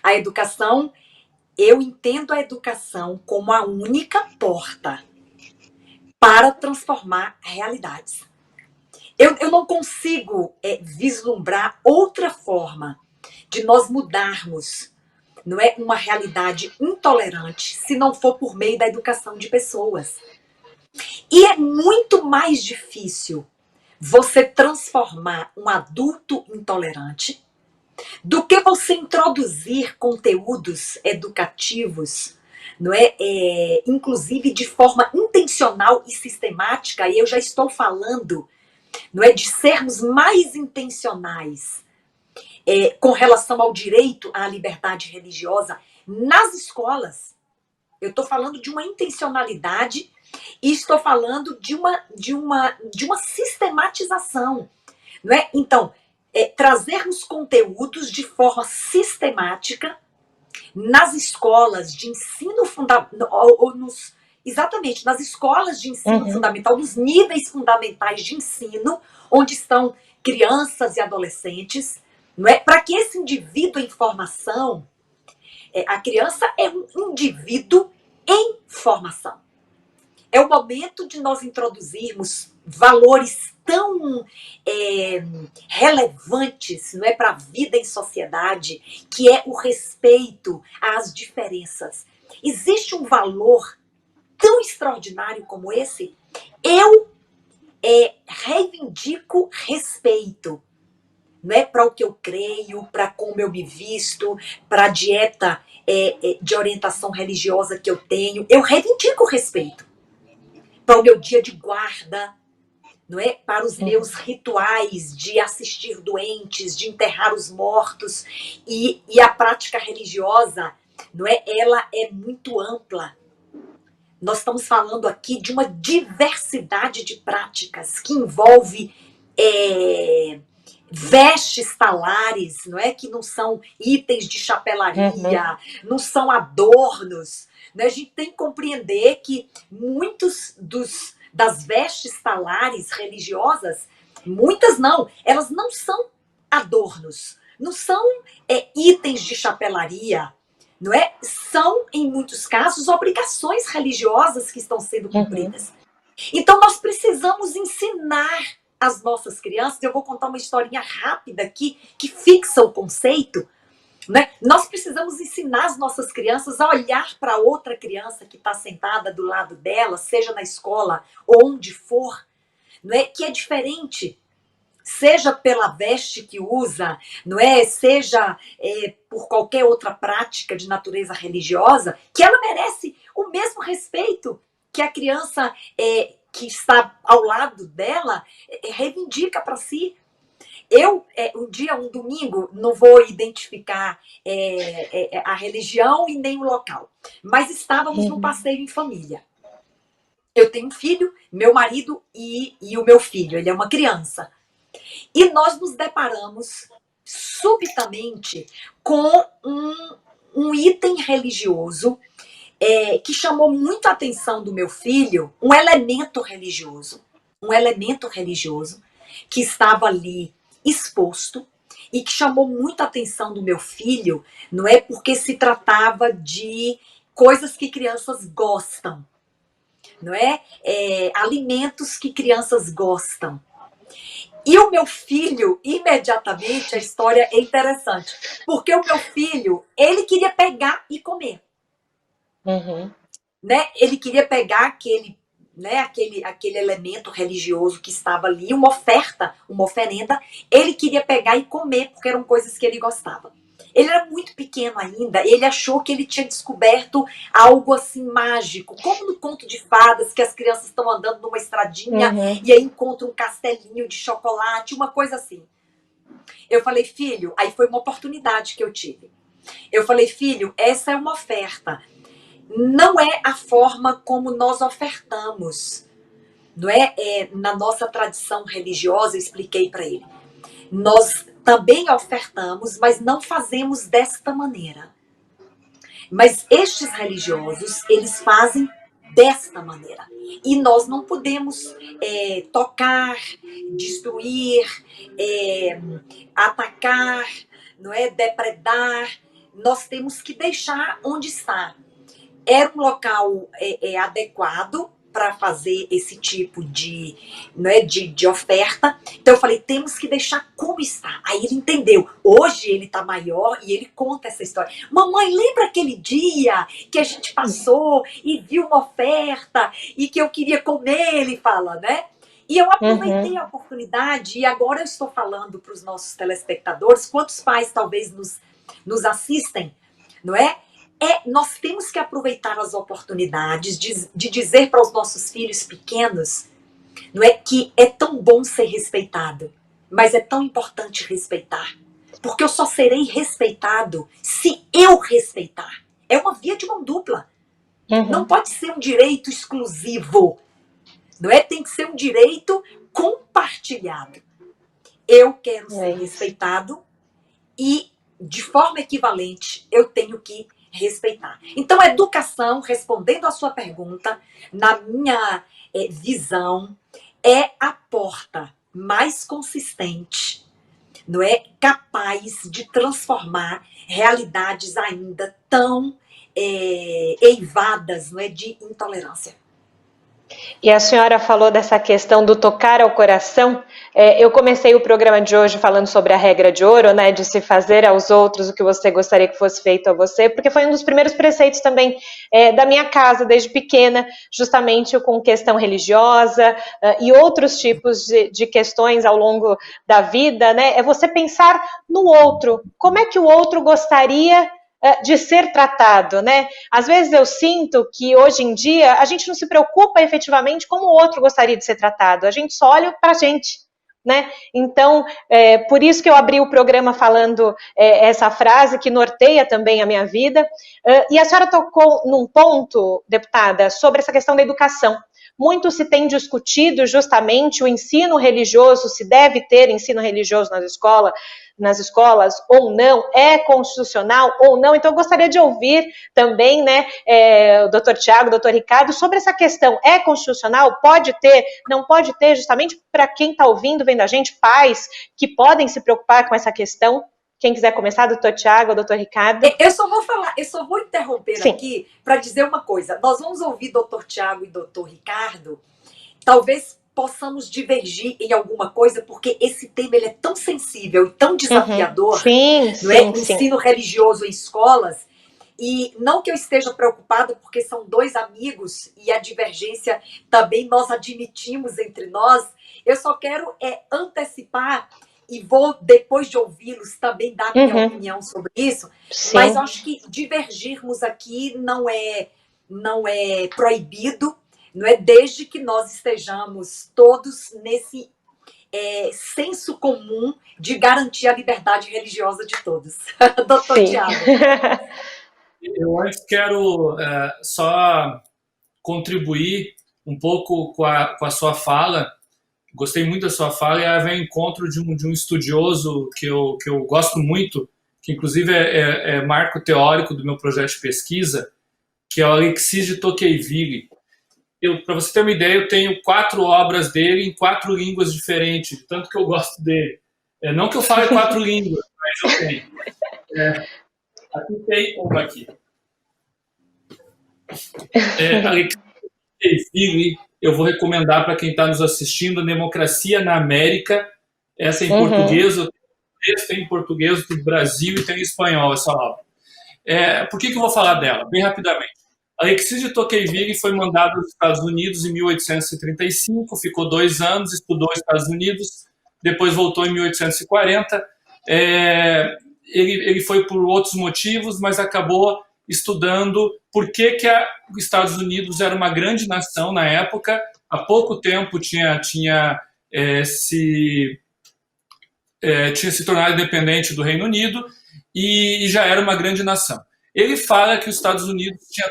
Speaker 2: a educação, eu entendo a educação como a única porta para transformar realidades. Eu não consigo vislumbrar outra forma de nós mudarmos, não é, uma realidade intolerante se não for por meio da educação de pessoas. E é muito mais difícil você transformar um adulto intolerante do que você introduzir conteúdos educativos, não é? Inclusive de forma intencional e sistemática, e eu já estou falando, não é, de sermos mais intencionais com relação ao direito à liberdade religiosa nas escolas. Eu estou falando de uma intencionalidade e estou falando de uma sistematização, não é? Então, trazermos conteúdos de forma sistemática nas escolas de ensino fundamental, exatamente, nas escolas de ensino fundamental, nos níveis fundamentais de ensino, onde estão crianças e adolescentes, não é? Para que esse indivíduo em formação, a criança é um indivíduo em formação. É o momento de nós introduzirmos valores tão relevantes, não é, para a vida em sociedade, que é o respeito às diferenças. Existe um valor tão extraordinário como esse? Eu reivindico respeito, não é, para o que eu creio, para como eu me visto, para a dieta de orientação religiosa que eu tenho. Eu reivindico respeito para o meu dia de guarda, não é? Para os meus rituais de assistir doentes, de enterrar os mortos. E a prática religiosa, não é? Ela é muito ampla. Nós estamos falando aqui de uma diversidade de práticas que envolve vestes talares, não é? Que não são itens de chapelaria, não são adornos. A gente tem que compreender que muitos das vestes talares religiosas, muitas não, elas não são adornos, não são itens de chapelaria, não é? São, em muitos casos, obrigações religiosas que estão sendo cumpridas. Então, nós precisamos ensinar as nossas crianças. Eu vou contar uma historinha rápida aqui que fixa o conceito. Né? Nós precisamos ensinar as nossas crianças a olhar para outra criança que está sentada do lado dela, seja na escola ou onde for, não é? Que é diferente, seja pela veste que usa, não é? Seja por qualquer outra prática de natureza religiosa, que ela merece o mesmo respeito que a criança que está ao lado dela reivindica para si. Eu, um domingo, não vou identificar a religião e nem o local, mas estávamos num passeio em família. Eu tenho um filho, meu marido e o meu filho, ele é uma criança. E nós nos deparamos subitamente com um item religioso que chamou muito a atenção do meu filho, um elemento religioso que estava ali exposto e que chamou muito a atenção do meu filho, não é porque se tratava de coisas que crianças gostam, não é? Alimentos que crianças gostam. E o meu filho, imediatamente, a história é interessante, porque o meu filho, ele queria pegar e comer.
Speaker 1: Uhum.
Speaker 2: Né? Ele queria pegar aquele elemento religioso que estava ali, uma oferta, uma oferenda, ele queria pegar e comer, porque eram coisas que ele gostava. Ele era muito pequeno ainda, ele achou que ele tinha descoberto algo assim mágico, como no conto de fadas, que as crianças estão andando numa estradinha e aí encontram um castelinho de chocolate, uma coisa assim. Eu falei, filho, aí foi uma oportunidade que eu tive. Eu falei, filho, essa é uma oferta. Não é a forma como nós ofertamos. Não é? Na nossa tradição religiosa, eu expliquei para ele. Nós também ofertamos, mas não fazemos desta maneira. Mas estes religiosos, eles fazem desta maneira. E nós não podemos tocar, destruir, atacar, não é? Depredar. Nós temos que deixar onde está. Era um local adequado para fazer esse tipo de oferta. Então eu falei, temos que deixar como está. Aí ele entendeu. Hoje ele está maior e ele conta essa história. Mamãe, lembra aquele dia que a gente passou e viu uma oferta e que eu queria comer? Ele fala, né? E eu aproveitei a oportunidade e agora eu estou falando para os nossos telespectadores, quantos pais talvez nos assistem, não é? Nós temos que aproveitar as oportunidades de dizer para os nossos filhos pequenos, não é, que é tão bom ser respeitado, mas é tão importante respeitar, porque eu só serei respeitado se eu respeitar. É uma via de mão dupla. Não pode ser um direito exclusivo, não é? Tem que ser um direito compartilhado. Eu quero ser respeitado e, de forma equivalente, eu tenho que respeitar. Então, a educação, respondendo à sua pergunta, na minha visão, é a porta mais consistente, não é, capaz de transformar realidades ainda tão eivadas, não é, de intolerância.
Speaker 1: E a senhora falou dessa questão do tocar ao coração. Eu comecei o programa de hoje falando sobre a regra de ouro, né, de se fazer aos outros o que você gostaria que fosse feito a você, porque foi um dos primeiros preceitos também da minha casa, desde pequena, justamente com questão religiosa e outros tipos de questões ao longo da vida, né, é você pensar no outro, como é que o outro gostaria de ser tratado, né? Às vezes eu sinto que hoje em dia a gente não se preocupa efetivamente como o outro gostaria de ser tratado, a gente só olha para a gente, né? Então, por isso que eu abri o programa falando essa frase que norteia também a minha vida. E a senhora tocou num ponto, deputada, sobre essa questão da educação. Muito se tem discutido justamente o ensino religioso, se deve ter ensino religioso nas escolas ou não, é constitucional ou não. Então eu gostaria de ouvir também, né, o doutor Tiago, o doutor Ricardo, sobre essa questão, é constitucional, pode ter, não pode ter, justamente para quem está ouvindo, vendo a gente, pais que podem se preocupar com essa questão. Quem quiser começar, doutor Tiago, doutor Ricardo.
Speaker 2: Eu só vou interromper aqui para dizer uma coisa. Nós vamos ouvir doutor Tiago e doutor Ricardo, talvez possamos divergir em alguma coisa, porque esse tema ele é tão sensível e tão desafiador, ensino religioso em escolas, e não que eu esteja preocupada, porque são dois amigos e a divergência também nós admitimos entre nós. Eu só quero antecipar e vou, depois de ouvi-los, também dar minha opinião sobre isso. Sim. Mas eu acho que divergirmos aqui não é proibido, não é, desde que nós estejamos todos nesse senso comum de garantir a liberdade religiosa de todos. Doutor Tiago.
Speaker 3: Eu quero só contribuir um pouco com a sua fala, gostei muito da sua fala, e ela vem ao encontro de um estudioso que eu gosto muito, que inclusive é marco teórico do meu projeto de pesquisa, que é o Alexis de Tocqueville. Para você ter uma ideia, eu tenho 4 obras dele em 4 línguas diferentes, tanto que eu gosto dele. Não que eu fale 4 línguas, mas eu tenho. Aqui tem uma aqui. Alexis de Tocqueville, eu vou recomendar para quem está nos assistindo, Democracia na América. Essa em português, eu tenho em português do Brasil e tem em espanhol essa obra. Por que eu vou falar dela? Bem rapidamente. Alexis de Tocqueville foi mandado aos Estados Unidos em 1835, ficou 2 anos, estudou nos Estados Unidos, depois voltou em 1840. Ele foi por outros motivos, mas acabou estudando por que os Estados Unidos era uma grande nação na época. Há pouco tempo tinha se tornado independente do Reino Unido e já era uma grande nação. Ele fala que os Estados Unidos tinha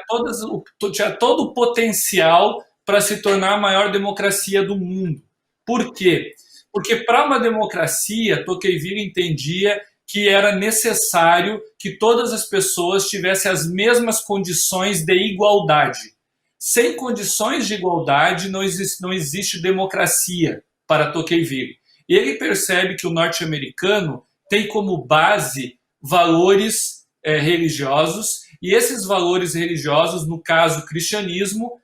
Speaker 3: todo o potencial para se tornar a maior democracia do mundo. Por quê? Porque para uma democracia, Tocqueville entendia que era necessário que todas as pessoas tivessem as mesmas condições de igualdade. Sem condições de igualdade não existe democracia para Tocqueville. E ele percebe que o norte-americano tem como base valores religiosos, e esses valores religiosos, no caso o cristianismo,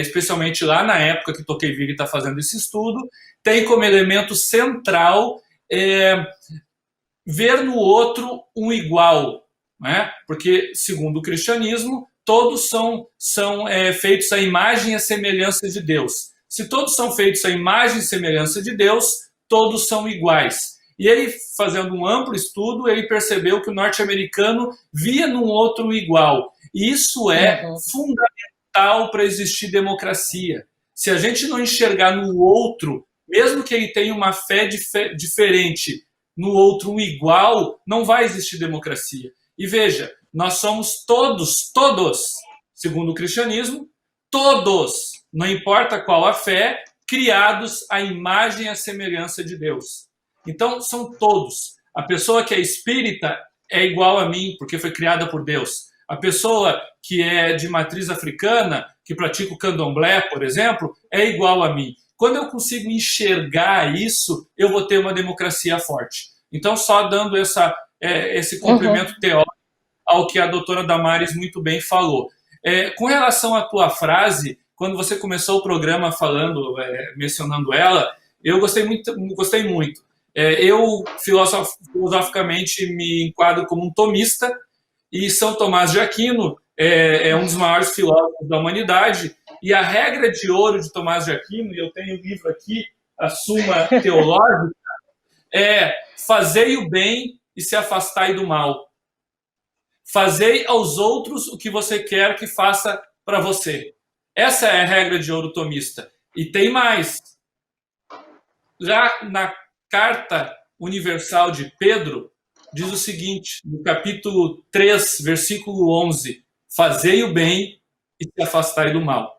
Speaker 3: especialmente lá na época que Tocqueville está fazendo esse estudo, tem como elemento central ver no outro um igual, né? Porque, segundo o cristianismo, todos são feitos à imagem e à semelhança de Deus. Se todos são feitos à imagem e semelhança de Deus, todos são iguais. E ele, fazendo um amplo estudo, ele percebeu que o norte-americano via num outro igual. E isso é fundamental para existir democracia. Se a gente não enxergar no outro, mesmo que ele tenha uma fé diferente, no outro um igual, não vai existir democracia. E veja, nós somos todos, segundo o cristianismo, todos, não importa qual a fé, criados à imagem e à semelhança de Deus. Então, são todos. A pessoa que é espírita é igual a mim, porque foi criada por Deus. A pessoa que é de matriz africana, que pratica o candomblé, por exemplo, é igual a mim. Quando eu consigo enxergar isso, eu vou ter uma democracia forte. Então, só dando esse complemento teórico ao que a doutora Damares muito bem falou. Com relação à tua frase, quando você começou o programa mencionando ela, eu gostei muito. Eu, filosoficamente, me enquadro como um tomista, e São Tomás de Aquino é um dos maiores filósofos da humanidade, e a regra de ouro de Tomás de Aquino, e eu tenho o livro aqui, a Suma Teológica, é: fazei o bem e se afastai do mal. Fazei aos outros o que você quer que faça para você. Essa é a regra de ouro tomista. E tem mais. Já na Carta Universal de Pedro, diz o seguinte, no capítulo 3, versículo 11: fazei o bem e se afastai do mal.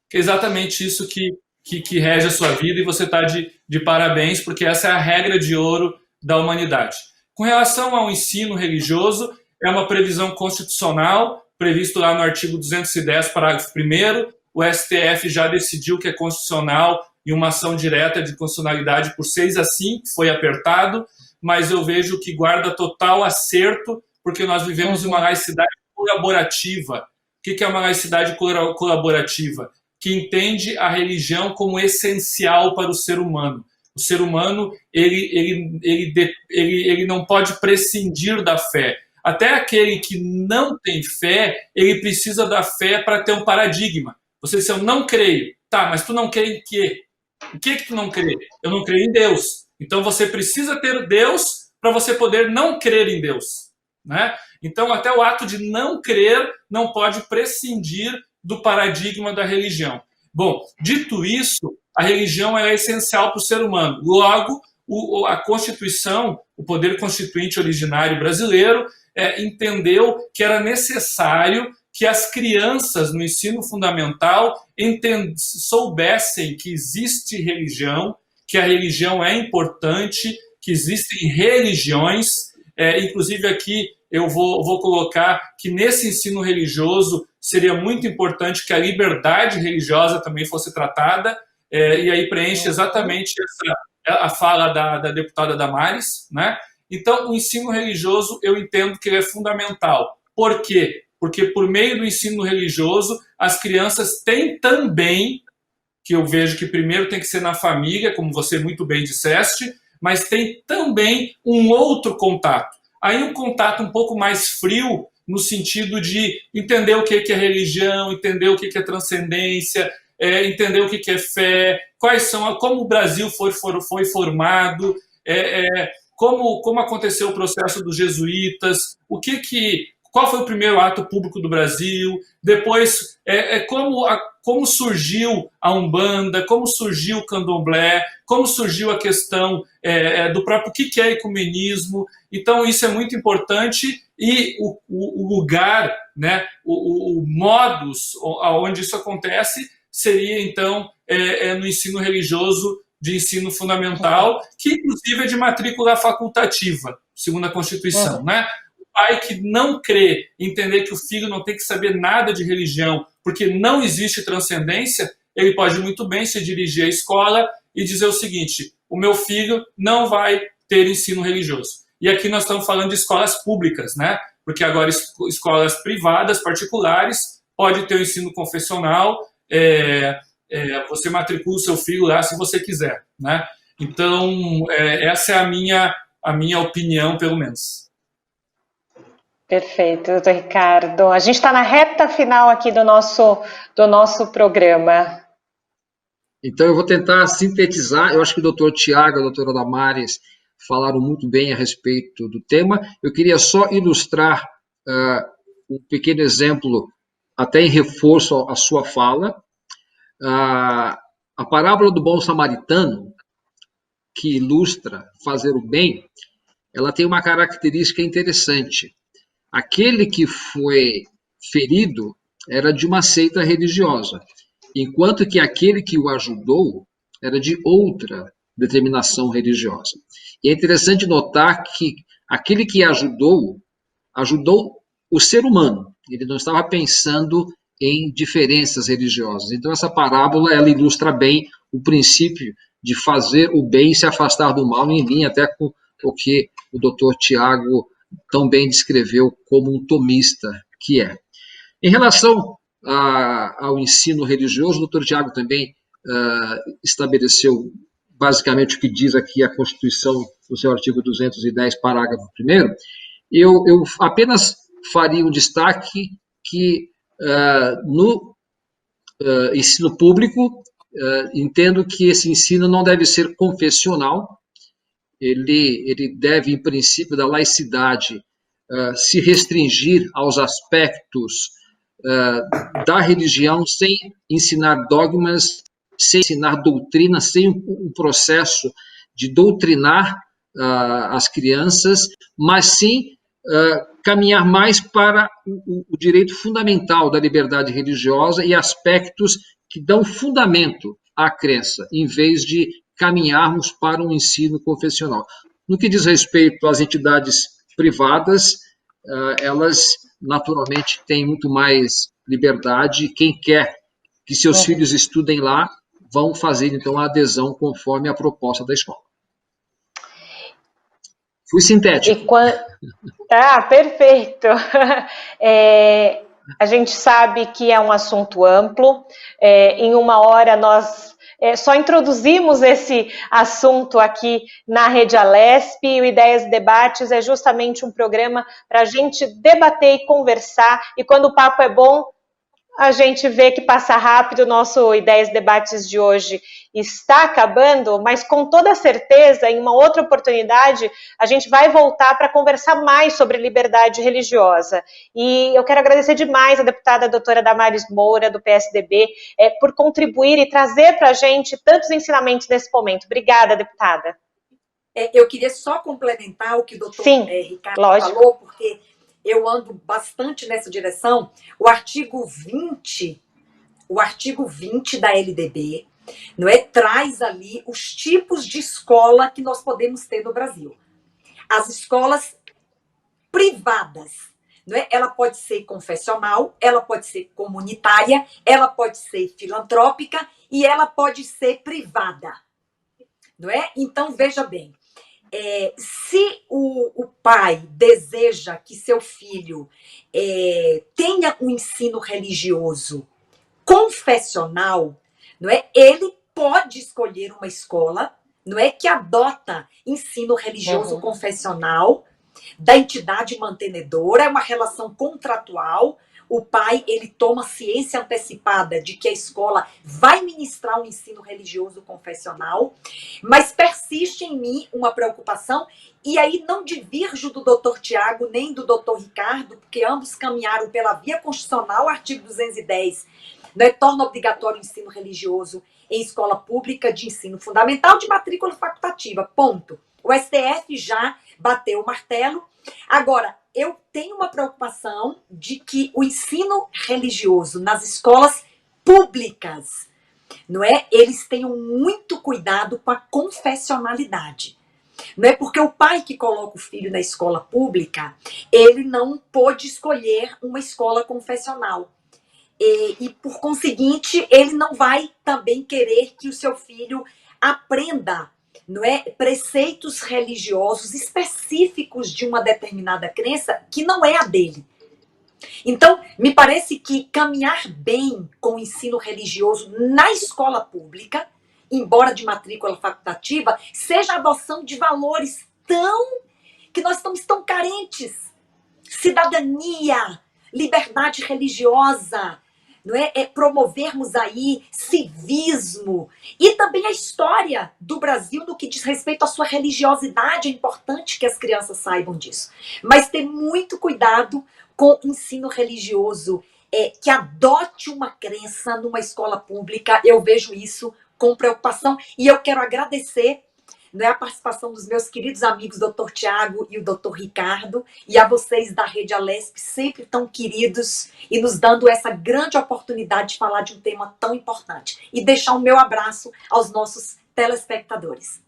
Speaker 3: Que é exatamente isso que rege a sua vida, e você está de parabéns, porque essa é a regra de ouro da humanidade. Com relação ao ensino religioso, é uma previsão constitucional, previsto lá no artigo 210, parágrafo 1º. O STF já decidiu que é constitucional e uma ação direta de constitucionalidade por 6-5, foi apertado, mas eu vejo que guarda total acerto, porque nós vivemos uma laicidade colaborativa. O que é uma laicidade colaborativa? Que entende a religião como essencial para o ser humano. O ser humano ele não pode prescindir da fé. Até aquele que não tem fé, ele precisa da fé para ter um paradigma. Você diz: eu não creio. Tá, mas tu não crê em quê? O que tu não crê? Eu não creio em Deus. Então você precisa ter Deus para você poder não crer em Deus, né? Então até o ato de não crer não pode prescindir do paradigma da religião. Bom, dito isso, a religião é essencial para o ser humano. Logo, a Constituição, o poder constituinte originário brasileiro, entendeu que era necessário que as crianças no ensino fundamental soubessem que existe religião, que a religião é importante, que existem religiões, inclusive aqui eu vou colocar que nesse ensino religioso seria muito importante que a liberdade religiosa também fosse tratada, e aí preenche exatamente a fala da deputada Damares, né? Então, o ensino religioso, eu entendo que ele é fundamental. Por quê? Porque por meio do ensino religioso, as crianças têm também, que eu vejo que primeiro tem que ser na família, como você muito bem disseste, mas tem também um outro contato. Aí um contato um pouco mais frio, no sentido de entender o que é religião, entender o que é transcendência, entender o que é fé, como o Brasil foi formado, como aconteceu o processo dos jesuítas, qual foi o primeiro ato público do Brasil, depois como surgiu a Umbanda, como surgiu o Candomblé, como surgiu a questão do próprio que é ecumenismo. Então isso é muito importante, e o lugar, né, o modus onde isso acontece seria então no ensino religioso de ensino fundamental, que inclusive é de matrícula facultativa, segundo a Constituição, né? Pai que não crê, entender que o filho não tem que saber nada de religião, porque não existe transcendência, ele pode muito bem se dirigir à escola e dizer o seguinte: o meu filho não vai ter ensino religioso. E aqui nós estamos falando de escolas públicas, né? Porque agora escolas privadas, particulares, pode ter o ensino confessional, você matricula o seu filho lá se você quiser, né? Então, essa é a minha opinião, pelo menos.
Speaker 1: Perfeito, doutor Ricardo. A gente está na reta final aqui do nosso programa.
Speaker 4: Então, eu vou tentar sintetizar. Eu acho que o doutor Tiago e a doutora Damares falaram muito bem a respeito do tema. Eu queria só ilustrar um pequeno exemplo, até em reforço à sua fala. A parábola do bom samaritano, que ilustra fazer o bem, ela tem uma característica interessante. Aquele que foi ferido era de uma seita religiosa, enquanto que aquele que o ajudou era de outra determinação religiosa. E é interessante notar que aquele que ajudou o ser humano. Ele não estava pensando em diferenças religiosas. Então, essa parábola ela ilustra bem o princípio de fazer o bem e se afastar do mal, em linha até com o que o doutor Tiago tão bem descreveu como um tomista que é. Em relação ao ensino religioso, o doutor Tiago também estabeleceu basicamente o que diz aqui a Constituição, no seu artigo 210, parágrafo 1º. Eu apenas faria um destaque que no ensino público, entendo que esse ensino não deve ser confessional, ele deve, em princípio da laicidade, se restringir aos aspectos da religião, sem ensinar dogmas, sem ensinar doutrina, sem um processo de doutrinar as crianças, mas sim caminhar mais para o direito fundamental da liberdade religiosa e aspectos que dão fundamento à crença, em vez de caminharmos para um ensino confessional. No que diz respeito às entidades privadas, elas naturalmente têm muito mais liberdade. Quem quer que seus filhos estudem lá, vão fazer então a adesão conforme a proposta da escola. Fui sintético.
Speaker 1: Perfeito. A gente sabe que é um assunto amplo. Em uma hora nós só introduzimos esse assunto aqui na Rede Alesp, e o Ideias e Debates é justamente um programa para a gente debater e conversar, e quando o papo é bom, a gente vê que passa rápido. O nosso Ideias e Debates de hoje está acabando, mas com toda certeza, em uma outra oportunidade, a gente vai voltar para conversar mais sobre liberdade religiosa. E eu quero agradecer demais a deputada doutora Damares Moura, do PSDB, por contribuir e trazer para a gente tantos ensinamentos nesse momento. Obrigada, deputada.
Speaker 2: Eu queria só complementar o que o doutor Ricardo falou, porque eu ando bastante nessa direção. O artigo 20 da LDB, não é? Traz ali os tipos de escola que nós podemos ter no Brasil. As escolas privadas, não é? Ela pode ser confessional, ela pode ser comunitária, ela pode ser filantrópica e ela pode ser privada, não é? Então, veja bem, se o pai deseja que seu filho tenha um ensino religioso confessional, não é? Ele pode escolher uma escola, não é, que adota ensino religioso confessional da entidade mantenedora, é uma relação contratual. O pai, ele toma ciência antecipada de que a escola vai ministrar um ensino religioso confessional, mas persiste em mim uma preocupação, e aí não divirjo do doutor Tiago nem do doutor Ricardo, porque ambos caminharam pela via constitucional, artigo 210, né, torna obrigatório o ensino religioso em escola pública de ensino fundamental de matrícula facultativa, ponto. O STF já bateu o martelo. Agora, eu tenho uma preocupação de que o ensino religioso nas escolas públicas, não é? Eles tenham muito cuidado com a confessionalidade. Não é porque o pai que coloca o filho na escola pública, ele não pôde escolher uma escola confessional. E por conseguinte, ele não vai também querer que o seu filho aprenda, não é, preceitos religiosos específicos de uma determinada crença que não é a dele. Então, me parece que caminhar bem com o ensino religioso na escola pública, embora de matrícula facultativa, seja a adoção de valores que nós estamos tão carentes. Cidadania, liberdade religiosa, não é? Promovermos aí civismo e também a história do Brasil no que diz respeito à sua religiosidade. É importante que as crianças saibam disso. Mas ter muito cuidado com o ensino religioso que adote uma crença numa escola pública. Eu vejo isso com preocupação e eu quero agradecer, não é, a participação dos meus queridos amigos Dr. Tiago e o Dr. Ricardo, e a vocês da Rede Alesp, sempre tão queridos e nos dando essa grande oportunidade de falar de um tema tão importante. E deixar o meu abraço aos nossos telespectadores.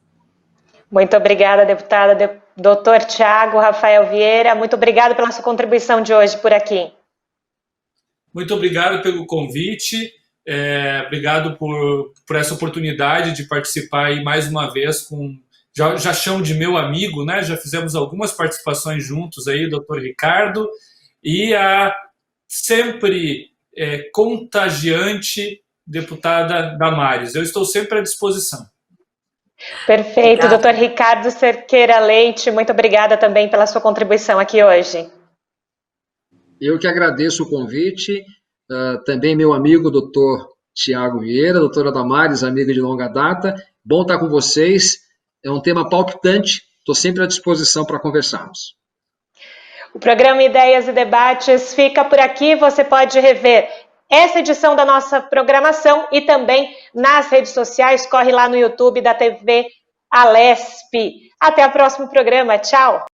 Speaker 1: Muito obrigada, deputada. Dr. Tiago Rafael Vieira, muito obrigada pela sua contribuição de hoje por aqui.
Speaker 3: Muito obrigado pelo convite. Obrigado por essa oportunidade de participar aí mais uma vez com, já chamo de meu amigo, né? Já fizemos algumas participações juntos aí, doutor Ricardo, e a sempre contagiante deputada Damares. Eu estou sempre à disposição.
Speaker 1: Perfeito, obrigada. Doutor Ricardo Cerqueira Leite, muito obrigada também pela sua contribuição aqui hoje.
Speaker 4: Eu que agradeço o convite. Também meu amigo, doutor Tiago Vieira, doutora Damares, amiga de longa data. Bom estar com vocês. É um tema palpitante. Estou sempre à disposição para conversarmos.
Speaker 1: O programa Ideias e Debates fica por aqui. Você pode rever essa edição da nossa programação e também nas redes sociais. Corre lá no YouTube da TV Alesp. Até o próximo programa. Tchau!